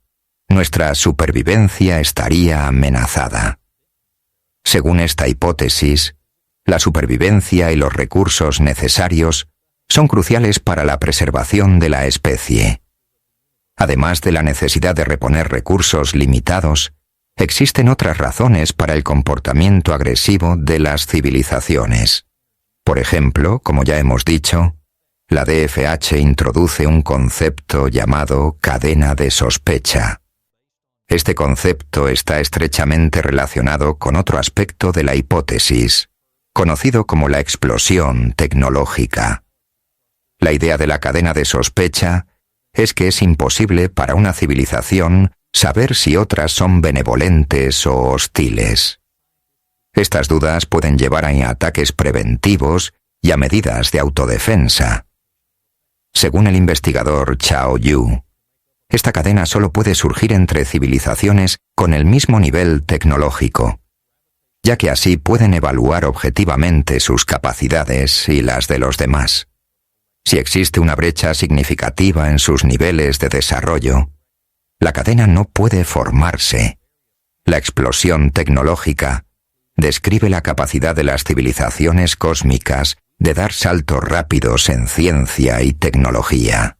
nuestra supervivencia estaría amenazada. Según esta hipótesis, la supervivencia y los recursos necesarios son cruciales para la preservación de la especie. Además de la necesidad de reponer recursos limitados, existen otras razones para el comportamiento agresivo de las civilizaciones. Por ejemplo, como ya hemos dicho, la DFH introduce un concepto llamado cadena de sospecha. Este concepto está estrechamente relacionado con otro aspecto de la hipótesis, conocido como la explosión tecnológica. La idea de la cadena de sospecha es que es imposible para una civilización saber si otras son benevolentes o hostiles. Estas dudas pueden llevar a ataques preventivos y a medidas de autodefensa. Según el investigador Chao Yu, esta cadena solo puede surgir entre civilizaciones con el mismo nivel tecnológico, ya que así pueden evaluar objetivamente sus capacidades y las de los demás. Si existe una brecha significativa en sus niveles de desarrollo, la cadena no puede formarse. La explosión tecnológica describe la capacidad de las civilizaciones cósmicas de dar saltos rápidos en ciencia y tecnología.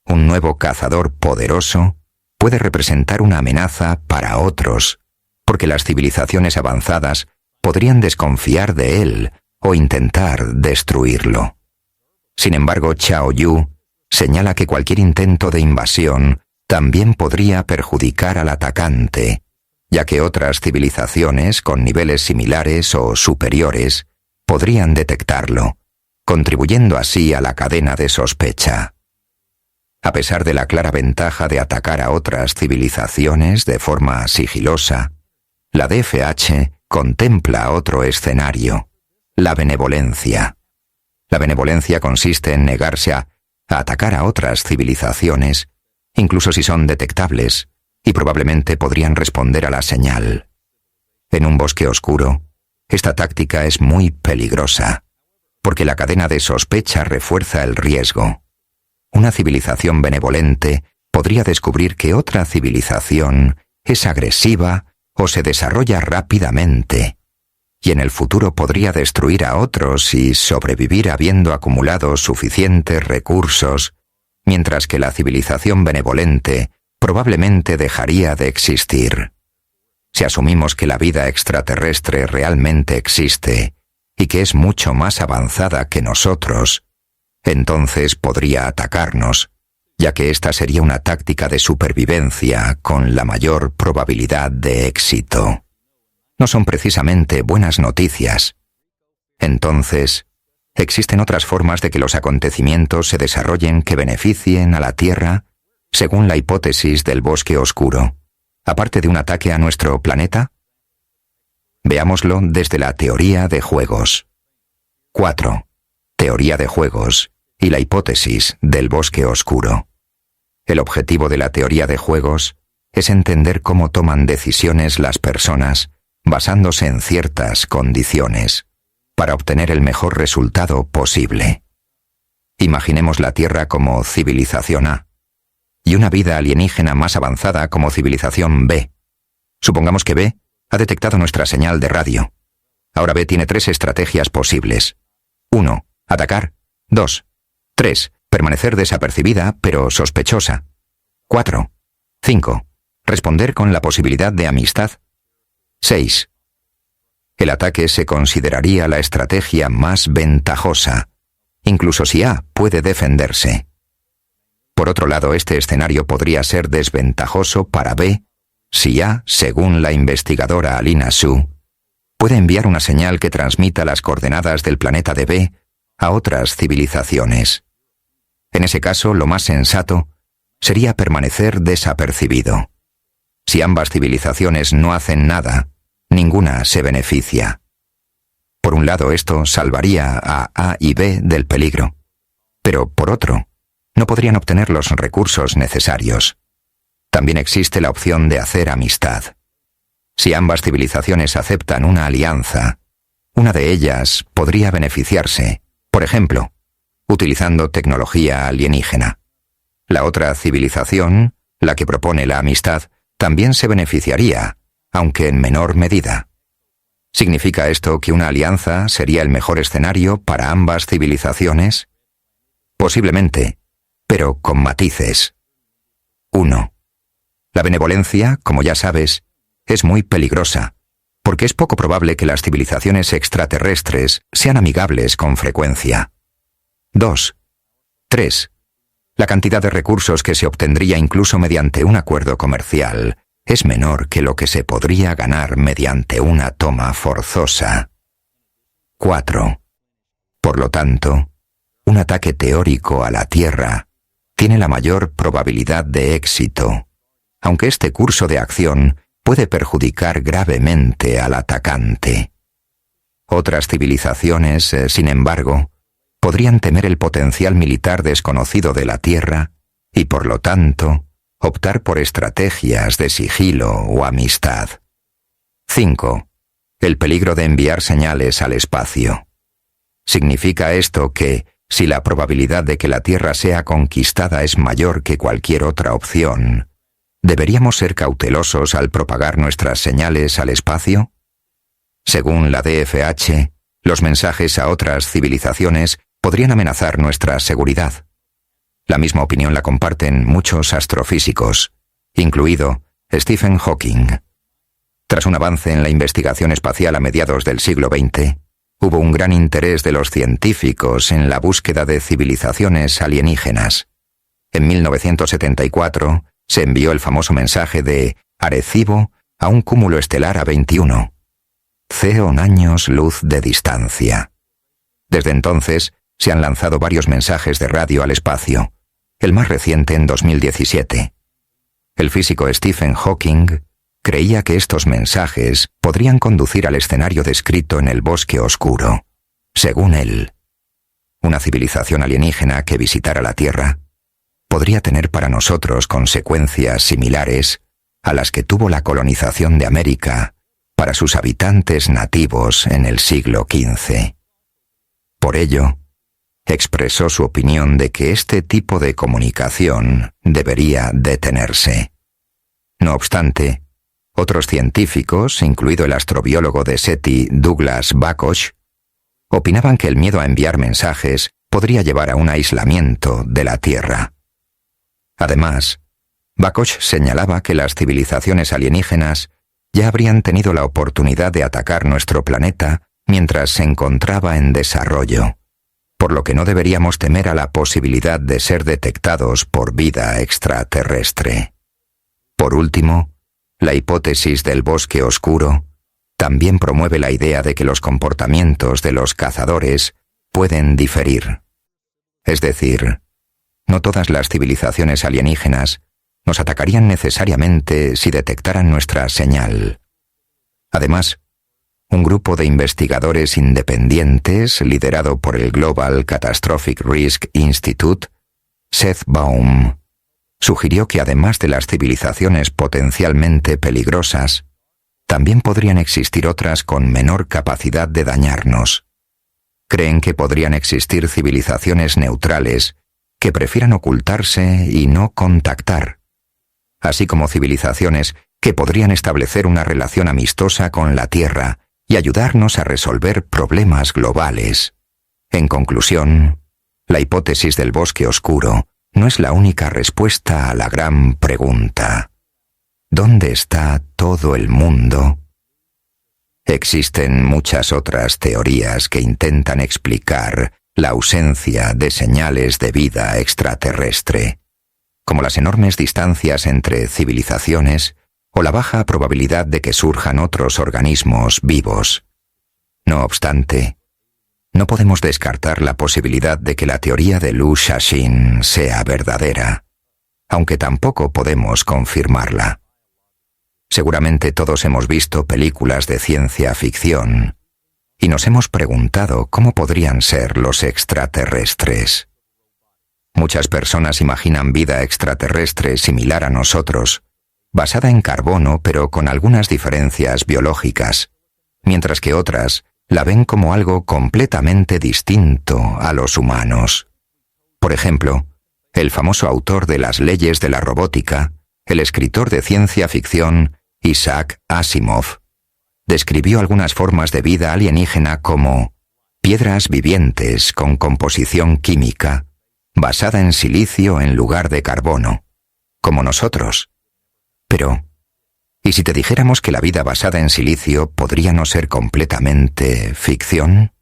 Un nuevo cazador poderoso puede representar una amenaza para otros, porque las civilizaciones avanzadas podrían desconfiar de él o intentar destruirlo. Sin embargo, Chao Yu señala que cualquier intento de invasión también podría perjudicar al atacante, ya que otras civilizaciones con niveles similares o superiores podrían detectarlo, contribuyendo así a la cadena de sospecha. A pesar de la clara ventaja de atacar a otras civilizaciones de forma sigilosa, la DFH contempla otro escenario: la benevolencia. La benevolencia consiste en negarse a atacar a otras civilizaciones, incluso si son detectables, y probablemente podrían responder a la señal. En un bosque oscuro, esta táctica es muy peligrosa, porque la cadena de sospecha refuerza el riesgo. Una civilización benevolente podría descubrir que otra civilización es agresiva o se desarrolla rápidamente, y en el futuro podría destruir a otros y sobrevivir habiendo acumulado suficientes recursos, mientras que la civilización benevolente probablemente dejaría de existir. Si asumimos que la vida extraterrestre realmente existe y que es mucho más avanzada que nosotros, entonces podría atacarnos, ya que esta sería una táctica de supervivencia con la mayor probabilidad de éxito. No son precisamente buenas noticias. Entonces, ¿existen otras formas de que los acontecimientos se desarrollen que beneficien a la Tierra, según la hipótesis del bosque oscuro, aparte de un ataque a nuestro planeta? Veámoslo desde la teoría de juegos. 4. Teoría de juegos y la hipótesis del bosque oscuro. El objetivo de la teoría de juegos es entender cómo toman decisiones las personas basándose en ciertas condiciones, para obtener el mejor resultado posible. Imaginemos la Tierra como civilización A, y una vida alienígena más avanzada como civilización B. Supongamos que B ha detectado nuestra señal de radio. Ahora B tiene 3 estrategias posibles. 1. Atacar. 2. 3. Permanecer desapercibida, pero sospechosa. 4. 5. Responder con la posibilidad de amistad. 6. El ataque se consideraría la estrategia más ventajosa, incluso si A puede defenderse. Por otro lado, este escenario podría ser desventajoso para B si A, según la investigadora Alina Su, puede enviar una señal que transmita las coordenadas del planeta de B a otras civilizaciones. En ese caso, lo más sensato sería permanecer desapercibido. Si ambas civilizaciones no hacen nada, ninguna se beneficia. Por un lado, esto salvaría a A y B del peligro, pero por otro, no podrían obtener los recursos necesarios. También existe la opción de hacer amistad. Si ambas civilizaciones aceptan una alianza, una de ellas podría beneficiarse, por ejemplo, utilizando tecnología alienígena. La otra civilización, la que propone la amistad, también se beneficiaría, aunque en menor medida. ¿Significa esto que una alianza sería el mejor escenario para ambas civilizaciones? Posiblemente, pero con matices. 1. La benevolencia, como ya sabes, es muy peligrosa, porque es poco probable que las civilizaciones extraterrestres sean amigables con frecuencia. 2. 3. La cantidad de recursos que se obtendría incluso mediante un acuerdo comercial es menor que lo que se podría ganar mediante una toma forzosa. 4. Por lo tanto, un ataque teórico a la Tierra tiene la mayor probabilidad de éxito, aunque este curso de acción puede perjudicar gravemente al atacante. Otras civilizaciones, sin embargo, podrían temer el potencial militar desconocido de la Tierra y, por lo tanto, optar por estrategias de sigilo o amistad. 5. El peligro de enviar señales al espacio. Significa esto que, si la probabilidad de que la Tierra sea conquistada es mayor que cualquier otra opción, ¿deberíamos ser cautelosos al propagar nuestras señales al espacio? Según la DFH, los mensajes a otras civilizaciones podrían amenazar nuestra seguridad. La misma opinión la comparten muchos astrofísicos, incluido Stephen Hawking. Tras un avance en la investigación espacial a mediados del siglo XX, hubo un gran interés de los científicos en la búsqueda de civilizaciones alienígenas. En 1974 se envió el famoso mensaje de Arecibo a un cúmulo estelar A21, 0 años luz de distancia. Desde entonces se han lanzado varios mensajes de radio al espacio, el más reciente en 2017. El físico Stephen Hawking creía que estos mensajes podrían conducir al escenario descrito en el bosque oscuro. Según él, una civilización alienígena que visitara la Tierra podría tener para nosotros consecuencias similares a las que tuvo la colonización de América para sus habitantes nativos en el siglo XV. Por ello, expresó su opinión de que este tipo de comunicación debería detenerse. No obstante, otros científicos, incluido el astrobiólogo de SETI Douglas Bacoch, opinaban que el miedo a enviar mensajes podría llevar a un aislamiento de la Tierra. Además, Bacoch señalaba que las civilizaciones alienígenas ya habrían tenido la oportunidad de atacar nuestro planeta mientras se encontraba en desarrollo, por lo que no deberíamos temer a la posibilidad de ser detectados por vida extraterrestre. Por último, la hipótesis del bosque oscuro también promueve la idea de que los comportamientos de los cazadores pueden diferir. Es decir, no todas las civilizaciones alienígenas nos atacarían necesariamente si detectaran nuestra señal. Además, un grupo de investigadores independientes liderado por el Global Catastrophic Risk Institute, Seth Baum, sugirió que además de las civilizaciones potencialmente peligrosas, también podrían existir otras con menor capacidad de dañarnos. Creen que podrían existir civilizaciones neutrales que prefieran ocultarse y no contactar, así como civilizaciones que podrían establecer una relación amistosa con la Tierra y ayudarnos a resolver problemas globales. En conclusión, la hipótesis del bosque oscuro no es la única respuesta a la gran pregunta: ¿dónde está todo el mundo? Existen muchas otras teorías que intentan explicar la ausencia de señales de vida extraterrestre, como las enormes distancias entre civilizaciones o la baja probabilidad de que surjan otros organismos vivos. No obstante, no podemos descartar la posibilidad de que la teoría de Lu Shaoxin sea verdadera, aunque tampoco podemos confirmarla. Seguramente todos hemos visto películas de ciencia ficción y nos hemos preguntado cómo podrían ser los extraterrestres. Muchas personas imaginan vida extraterrestre similar a nosotros, basada en carbono pero con algunas diferencias biológicas, mientras que otras la ven como algo completamente distinto a los humanos. Por ejemplo, el famoso autor de las leyes de la robótica, el escritor de ciencia ficción Isaac Asimov, describió algunas formas de vida alienígena como piedras vivientes con composición química basada en silicio en lugar de carbono, como nosotros. Pero, ¿y si te dijéramos que la vida basada en silicio podría no ser completamente ficción?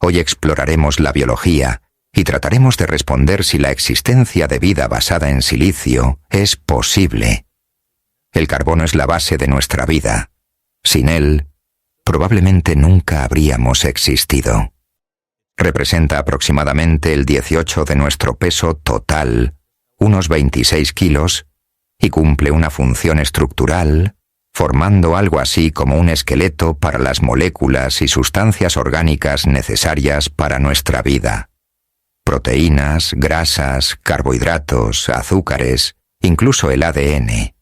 Hoy exploraremos la biología y trataremos de responder si la existencia de vida basada en silicio es posible. El carbono es la base de nuestra vida. Sin él, probablemente nunca habríamos existido. Representa aproximadamente el 18 de nuestro peso total, unos 26 kilos, y cumple una función estructural, formando algo así como un esqueleto para las moléculas y sustancias orgánicas necesarias para nuestra vida. Proteínas, grasas, carbohidratos, azúcares, incluso el ADN.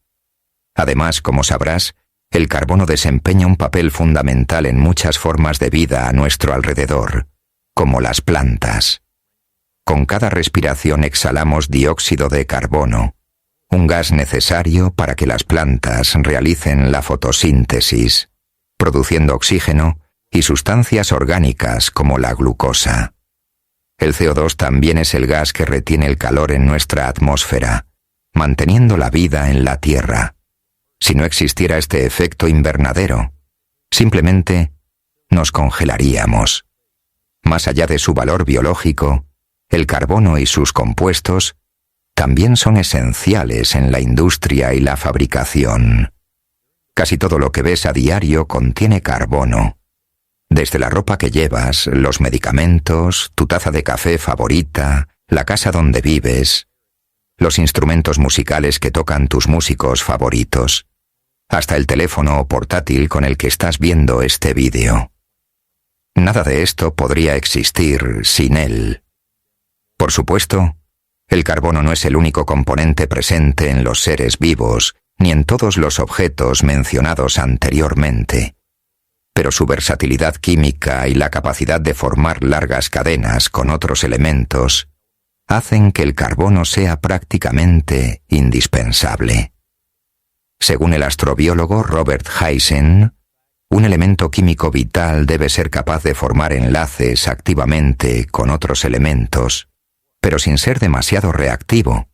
Además, como sabrás, el carbono desempeña un papel fundamental en muchas formas de vida a nuestro alrededor, como las plantas. Con cada respiración exhalamos dióxido de carbono, un gas necesario para que las plantas realicen la fotosíntesis, produciendo oxígeno y sustancias orgánicas como la glucosa. El CO2 también es el gas que retiene el calor en nuestra atmósfera, manteniendo la vida en la Tierra. Si no existiera este efecto invernadero, simplemente nos congelaríamos. Más allá de su valor biológico, el carbono y sus compuestos también son esenciales en la industria y la fabricación. Casi todo lo que ves a diario contiene carbono. Desde la ropa que llevas, los medicamentos, tu taza de café favorita, la casa donde vives, los instrumentos musicales que tocan tus músicos favoritos, hasta el teléfono portátil con el que estás viendo este vídeo. Nada de esto podría existir sin él. Por supuesto, el carbono no es el único componente presente en los seres vivos, ni en todos los objetos mencionados anteriormente. Pero su versatilidad química y la capacidad de formar largas cadenas con otros elementos hacen que el carbono sea prácticamente indispensable. Según el astrobiólogo Robert Heisen, un elemento químico vital debe ser capaz de formar enlaces activamente con otros elementos, pero sin ser demasiado reactivo,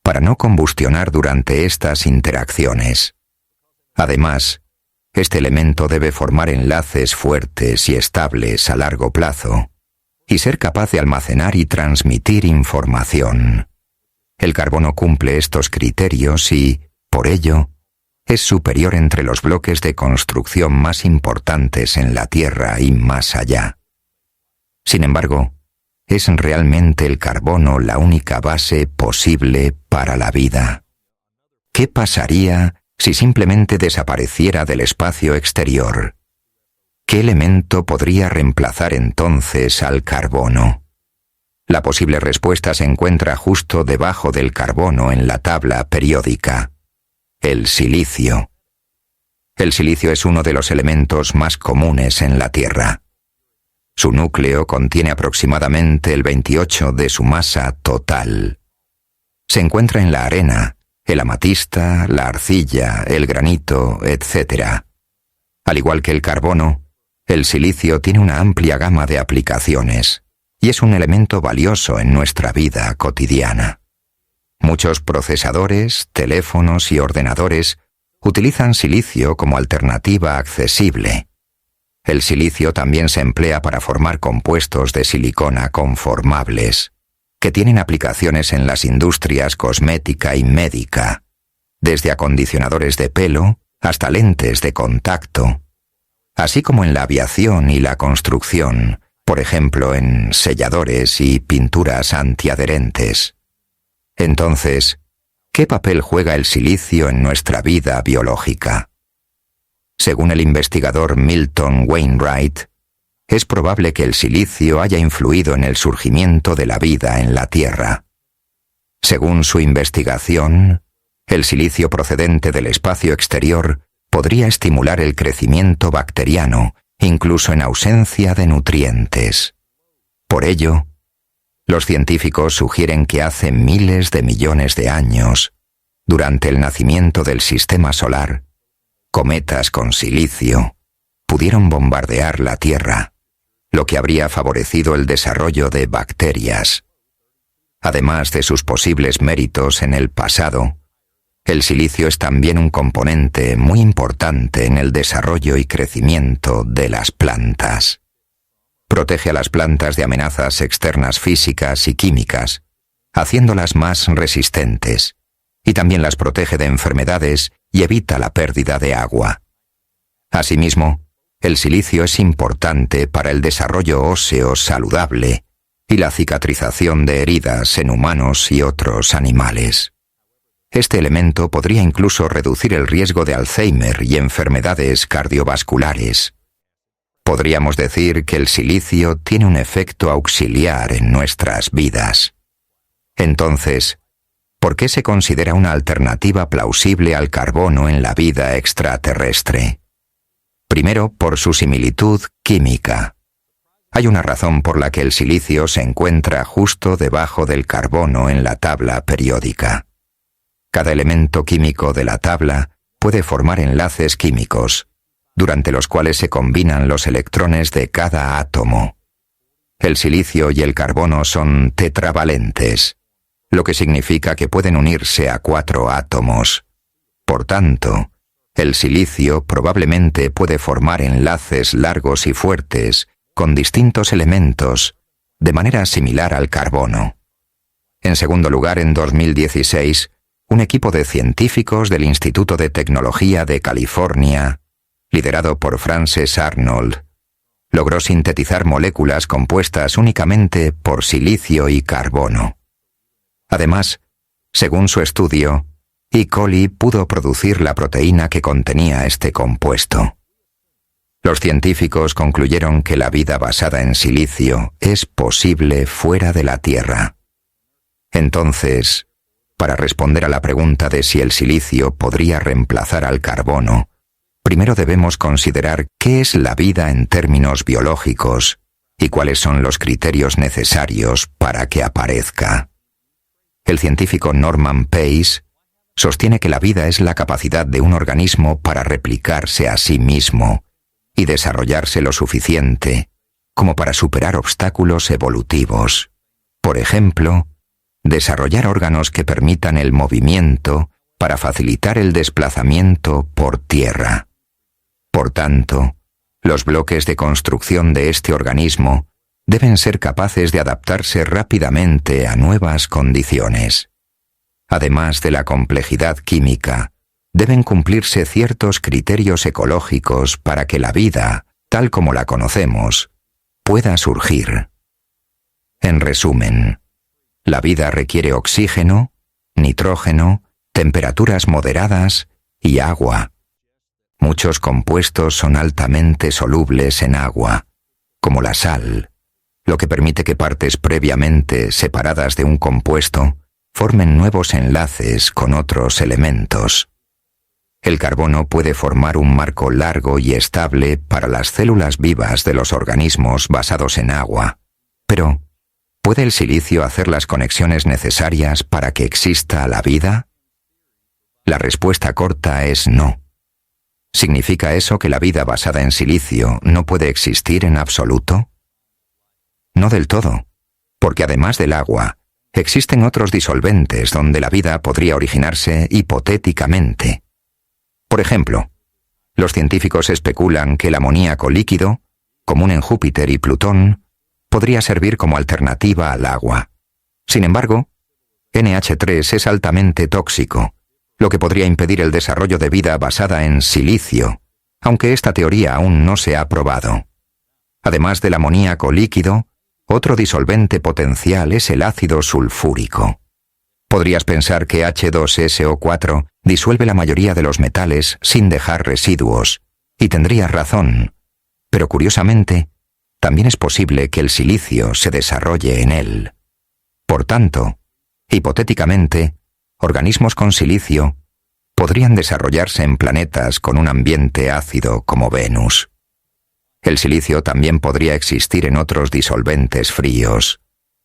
para no combustionar durante estas interacciones. Además, este elemento debe formar enlaces fuertes y estables a largo plazo, y ser capaz de almacenar y transmitir información. El carbono cumple estos criterios y, por ello, es superior entre los bloques de construcción más importantes en la Tierra y más allá. Sin embargo, ¿es realmente el carbono la única base posible para la vida? ¿Qué pasaría si simplemente desapareciera del espacio exterior? ¿Qué elemento podría reemplazar entonces al carbono? La posible respuesta se encuentra justo debajo del carbono en la tabla periódica: el silicio. El silicio es uno de los elementos más comunes en la Tierra. Su núcleo contiene aproximadamente el 28% de su masa total. Se encuentra en la arena, el amatista, la arcilla, el granito, etc. Al igual que el carbono, el silicio tiene una amplia gama de aplicaciones y es un elemento valioso en nuestra vida cotidiana. Muchos procesadores, teléfonos y ordenadores utilizan silicio como alternativa accesible. El silicio también se emplea para formar compuestos de silicona conformables, que tienen aplicaciones en las industrias cosmética y médica, desde acondicionadores de pelo hasta lentes de contacto, así como en la aviación y la construcción, por ejemplo en selladores y pinturas antiadherentes. Entonces, ¿qué papel juega el silicio en nuestra vida biológica? Según el investigador Milton Wainwright, es probable que el silicio haya influido en el surgimiento de la vida en la Tierra. Según su investigación, el silicio procedente del espacio exterior podría estimular el crecimiento bacteriano, incluso en ausencia de nutrientes. Por ello, los científicos sugieren que hace miles de millones de años, durante el nacimiento del sistema solar, cometas con silicio pudieron bombardear la Tierra, lo que habría favorecido el desarrollo de bacterias. Además de sus posibles méritos en el pasado, el silicio es también un componente muy importante en el desarrollo y crecimiento de las plantas. Protege a las plantas de amenazas externas físicas y químicas, haciéndolas más resistentes, y también las protege de enfermedades y evita la pérdida de agua. Asimismo, el silicio es importante para el desarrollo óseo saludable y la cicatrización de heridas en humanos y otros animales. Este elemento podría incluso reducir el riesgo de Alzheimer y enfermedades cardiovasculares. Podríamos decir que el silicio tiene un efecto auxiliar en nuestras vidas. Entonces, ¿por qué se considera una alternativa plausible al carbono en la vida extraterrestre? Primero, por su similitud química. Hay una razón por la que el silicio se encuentra justo debajo del carbono en la tabla periódica. Cada elemento químico de la tabla puede formar enlaces químicos, durante los cuales se combinan los electrones de cada átomo. El silicio y el carbono son tetravalentes, lo que significa que pueden unirse a 4 átomos. Por tanto, el silicio probablemente puede formar enlaces largos y fuertes con distintos elementos, de manera similar al carbono. En segundo lugar, en 2016, un equipo de científicos del Instituto de Tecnología de California, liderado por Frances Arnold, logró sintetizar moléculas compuestas únicamente por silicio y carbono. Además, según su estudio, E. coli pudo producir la proteína que contenía este compuesto. Los científicos concluyeron que la vida basada en silicio es posible fuera de la Tierra. Entonces, para responder a la pregunta de si el silicio podría reemplazar al carbono, primero debemos considerar qué es la vida en términos biológicos y cuáles son los criterios necesarios para que aparezca. El científico Norman Pace sostiene que la vida es la capacidad de un organismo para replicarse a sí mismo y desarrollarse lo suficiente como para superar obstáculos evolutivos. Por ejemplo, desarrollar órganos que permitan el movimiento para facilitar el desplazamiento por tierra. Por tanto, los bloques de construcción de este organismo deben ser capaces de adaptarse rápidamente a nuevas condiciones. Además de la complejidad química, deben cumplirse ciertos criterios ecológicos para que la vida, tal como la conocemos, pueda surgir. En resumen, la vida requiere oxígeno, nitrógeno, temperaturas moderadas y agua. Muchos compuestos son altamente solubles en agua, como la sal, lo que permite que partes previamente separadas de un compuesto formen nuevos enlaces con otros elementos. El carbono puede formar un marco largo y estable para las células vivas de los organismos basados en agua, pero ¿puede el silicio hacer las conexiones necesarias para que exista la vida? La respuesta corta es no. ¿Significa eso que la vida basada en silicio no puede existir en absoluto? No del todo, porque además del agua, existen otros disolventes donde la vida podría originarse hipotéticamente. Por ejemplo, los científicos especulan que el amoníaco líquido, común en Júpiter y Plutón, podría servir como alternativa al agua. Sin embargo, NH3 es altamente tóxico, lo que podría impedir el desarrollo de vida basada en silicio, aunque esta teoría aún no se ha probado. Además del amoníaco líquido, otro disolvente potencial es el ácido sulfúrico. Podrías pensar que H2SO4 disuelve la mayoría de los metales sin dejar residuos, y tendrías razón, pero curiosamente, también es posible que el silicio se desarrolle en él. Por tanto, hipotéticamente, organismos con silicio podrían desarrollarse en planetas con un ambiente ácido como Venus. El silicio también podría existir en otros disolventes fríos,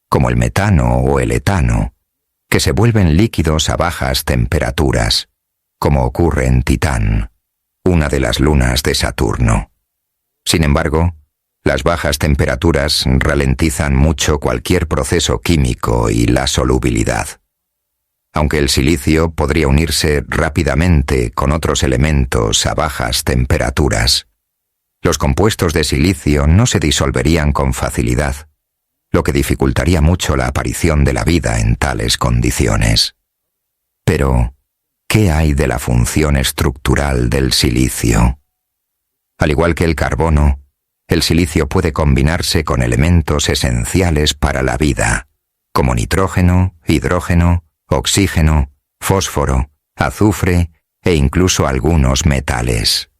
como el metano o el etano, que se vuelven líquidos a bajas temperaturas, como ocurre en Titán, una de las lunas de Saturno. Sin embargo, las bajas temperaturas ralentizan mucho cualquier proceso químico y la solubilidad. Aunque el silicio podría unirse rápidamente con otros elementos a bajas temperaturas, los compuestos de silicio no se disolverían con facilidad, lo que dificultaría mucho la aparición de la vida en tales condiciones. Pero, ¿qué hay de la función estructural del silicio? Al igual que el carbono, el silicio puede combinarse con elementos esenciales para la vida, como nitrógeno, hidrógeno, oxígeno, fósforo, azufre e incluso algunos metales.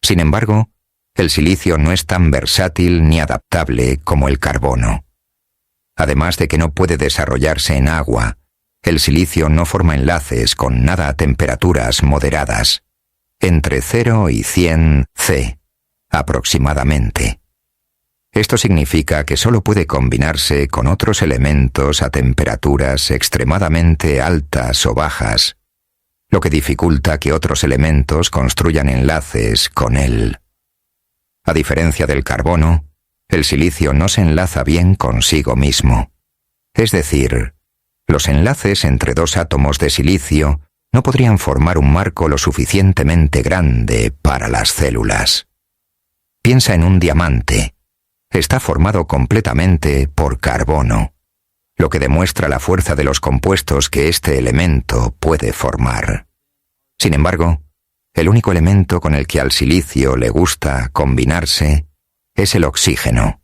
Sin embargo, el silicio no es tan versátil ni adaptable como el carbono. Además de que no puede desarrollarse en agua, el silicio no forma enlaces con nada a temperaturas moderadas, entre 0 y 100 C, aproximadamente. Esto significa que solo puede combinarse con otros elementos a temperaturas extremadamente altas o bajas, lo que dificulta que otros elementos construyan enlaces con él. A diferencia del carbono, el silicio no se enlaza bien consigo mismo. Es decir, los enlaces entre dos átomos de silicio no podrían formar un marco lo suficientemente grande para las células. Piensa en un diamante. Está formado completamente por carbono, lo que demuestra la fuerza de los compuestos que este elemento puede formar. Sin embargo, el único elemento con el que al silicio le gusta combinarse es el oxígeno,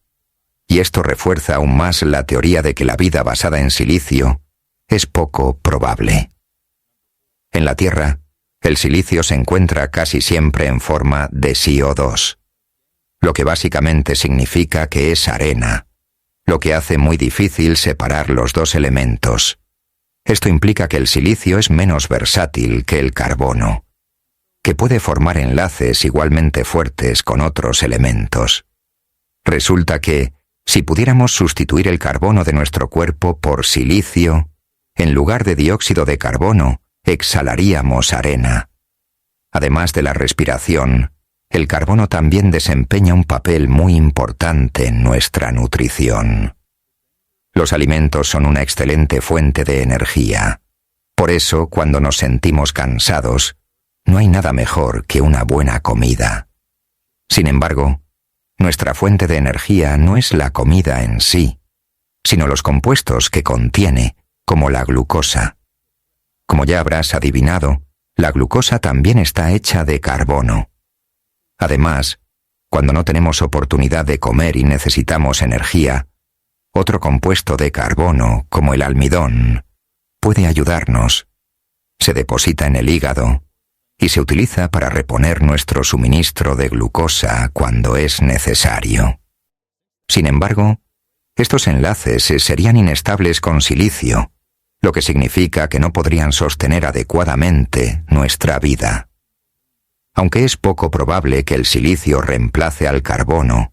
y esto refuerza aún más la teoría de que la vida basada en silicio es poco probable. En la Tierra, el silicio se encuentra casi siempre en forma de CO2, lo que básicamente significa que es arena, lo que hace muy difícil separar los dos elementos. Esto implica que el silicio es menos versátil que el carbono, que puede formar enlaces igualmente fuertes con otros elementos. Resulta que, si pudiéramos sustituir el carbono de nuestro cuerpo por silicio, en lugar de dióxido de carbono, exhalaríamos arena. Además de la respiración, el carbono también desempeña un papel muy importante en nuestra nutrición. Los alimentos son una excelente fuente de energía. Por eso, cuando nos sentimos cansados, no hay nada mejor que una buena comida. Sin embargo, nuestra fuente de energía no es la comida en sí, sino los compuestos que contiene, como la glucosa. Como ya habrás adivinado, la glucosa también está hecha de carbono. Además, cuando no tenemos oportunidad de comer y necesitamos energía, otro compuesto de carbono, como el almidón, puede ayudarnos. Se deposita en el hígado y se utiliza para reponer nuestro suministro de glucosa cuando es necesario. Sin embargo, estos enlaces serían inestables con silicio, lo que significa que no podrían sostener adecuadamente nuestra vida. Aunque es poco probable que el silicio reemplace al carbono,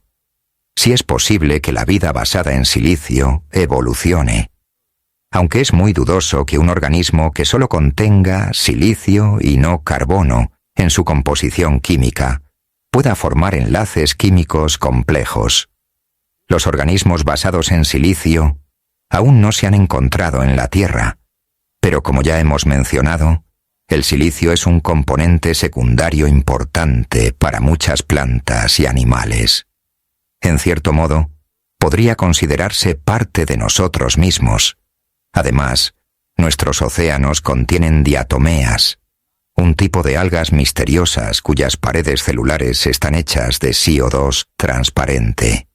sí es posible que la vida basada en silicio evolucione, aunque es muy dudoso que un organismo que solo contenga silicio y no carbono en su composición química pueda formar enlaces químicos complejos. Los organismos basados en silicio aún no se han encontrado en la Tierra, pero como ya hemos mencionado, el silicio es un componente secundario importante para muchas plantas y animales. En cierto modo, podría considerarse parte de nosotros mismos. Además, nuestros océanos contienen diatomeas, un tipo de algas misteriosas cuyas paredes celulares están hechas de CO2 transparente.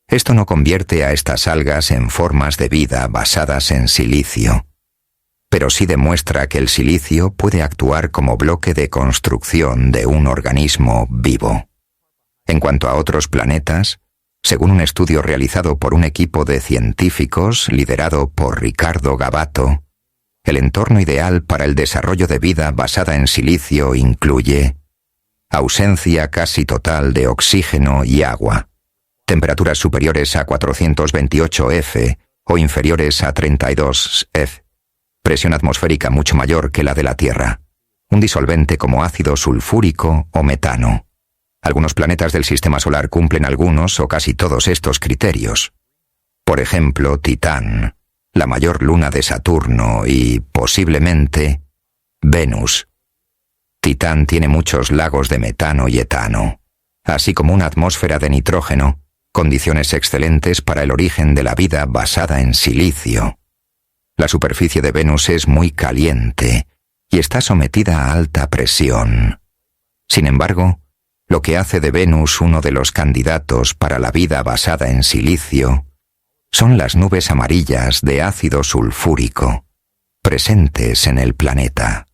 Esto no convierte a estas algas en formas de vida basadas en silicio, pero sí demuestra que el silicio puede actuar como bloque de construcción de un organismo vivo. En cuanto a otros planetas, según un estudio realizado por un equipo de científicos liderado por Ricardo Gavato, el entorno ideal para el desarrollo de vida basada en silicio incluye ausencia casi total de oxígeno y agua, temperaturas superiores a 428 F o inferiores a 32 F, presión atmosférica mucho mayor que la de la Tierra, un disolvente como ácido sulfúrico o metano. Algunos planetas del sistema solar cumplen algunos o casi todos estos criterios. Por ejemplo, Titán, la mayor luna de Saturno y, posiblemente, Venus. Titán tiene muchos lagos de metano y etano, así como una atmósfera de nitrógeno, condiciones excelentes para el origen de la vida basada en silicio. La superficie de Venus es muy caliente y está sometida a alta presión. Sin embargo, lo que hace de Venus uno de los candidatos para la vida basada en silicio, son las nubes amarillas de ácido sulfúrico presentes en el planeta.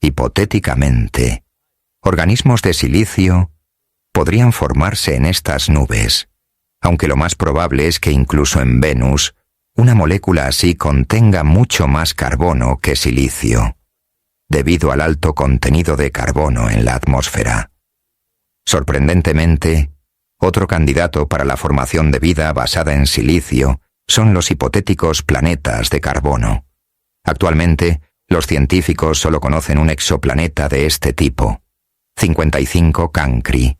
Hipotéticamente, organismos de silicio podrían formarse en estas nubes, aunque lo más probable es que incluso en Venus una molécula así contenga mucho más carbono que silicio, debido al alto contenido de carbono en la atmósfera. Sorprendentemente, otro candidato para la formación de vida basada en silicio son los hipotéticos planetas de carbono. Actualmente, los científicos solo conocen un exoplaneta de este tipo, 55 Cancri,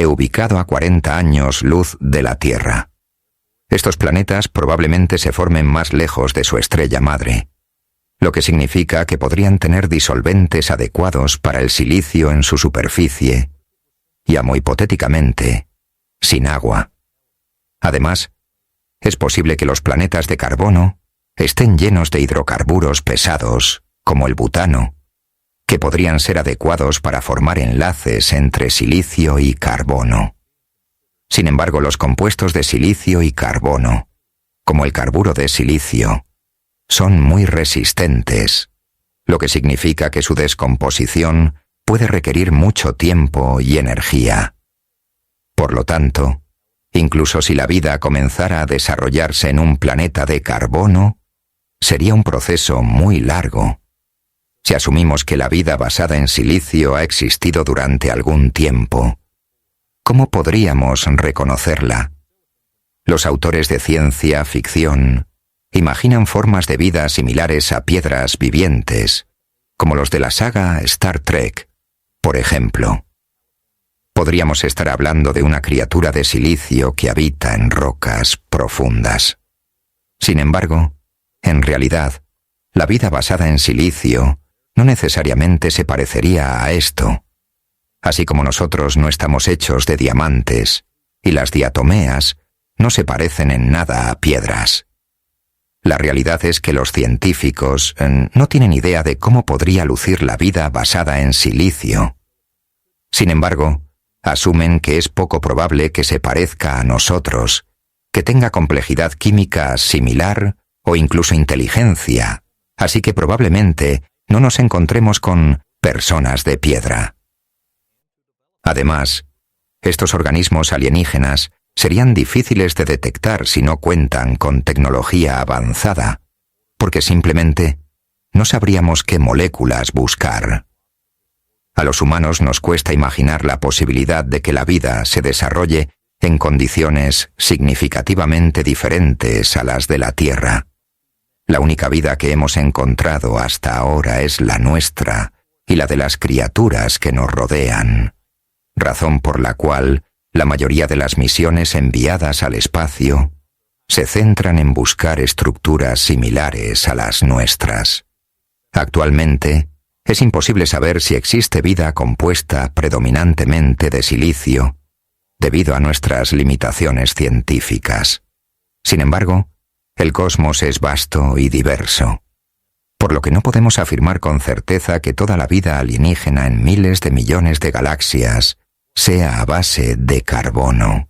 ubicado a 40 años luz de la Tierra. Estos planetas probablemente se formen más lejos de su estrella madre, lo que significa que podrían tener disolventes adecuados para el silicio en su superficie y, amo hipotéticamente, sin agua. Además, es posible que los planetas de carbono estén llenos de hidrocarburos pesados, como el butano, que podrían ser adecuados para formar enlaces entre silicio y carbono. Sin embargo, los compuestos de silicio y carbono, como el carburo de silicio, son muy resistentes, lo que significa que su descomposición puede requerir mucho tiempo y energía. Por lo tanto, incluso si la vida comenzara a desarrollarse en un planeta de carbono, sería un proceso muy largo. Si asumimos que la vida basada en silicio ha existido durante algún tiempo, ¿cómo podríamos reconocerla? Los autores de ciencia ficción imaginan formas de vida similares a piedras vivientes, como los de la saga Star Trek, por ejemplo. Podríamos estar hablando de una criatura de silicio que habita en rocas profundas. Sin embargo, en realidad, la vida basada en silicio no necesariamente se parecería a esto. Así como nosotros no estamos hechos de diamantes, y las diatomeas no se parecen en nada a piedras. La realidad es que los científicos no tienen idea de cómo podría lucir la vida basada en silicio. Sin embargo, asumen que es poco probable que se parezca a nosotros, que tenga complejidad química similar o incluso inteligencia, así que probablemente no nos encontremos con personas de piedra. Además, estos organismos alienígenas serían difíciles de detectar si no cuentan con tecnología avanzada, porque simplemente no sabríamos qué moléculas buscar. A los humanos nos cuesta imaginar la posibilidad de que la vida se desarrolle en condiciones significativamente diferentes a las de la Tierra. La única vida que hemos encontrado hasta ahora es la nuestra y la de las criaturas que nos rodean, razón por la cual la mayoría de las misiones enviadas al espacio se centran en buscar estructuras similares a las nuestras. Actualmente, es imposible saber si existe vida compuesta predominantemente de silicio, debido a nuestras limitaciones científicas. Sin embargo, el cosmos es vasto y diverso, por lo que no podemos afirmar con certeza que toda la vida alienígena en miles de millones de galaxias sea a base de carbono.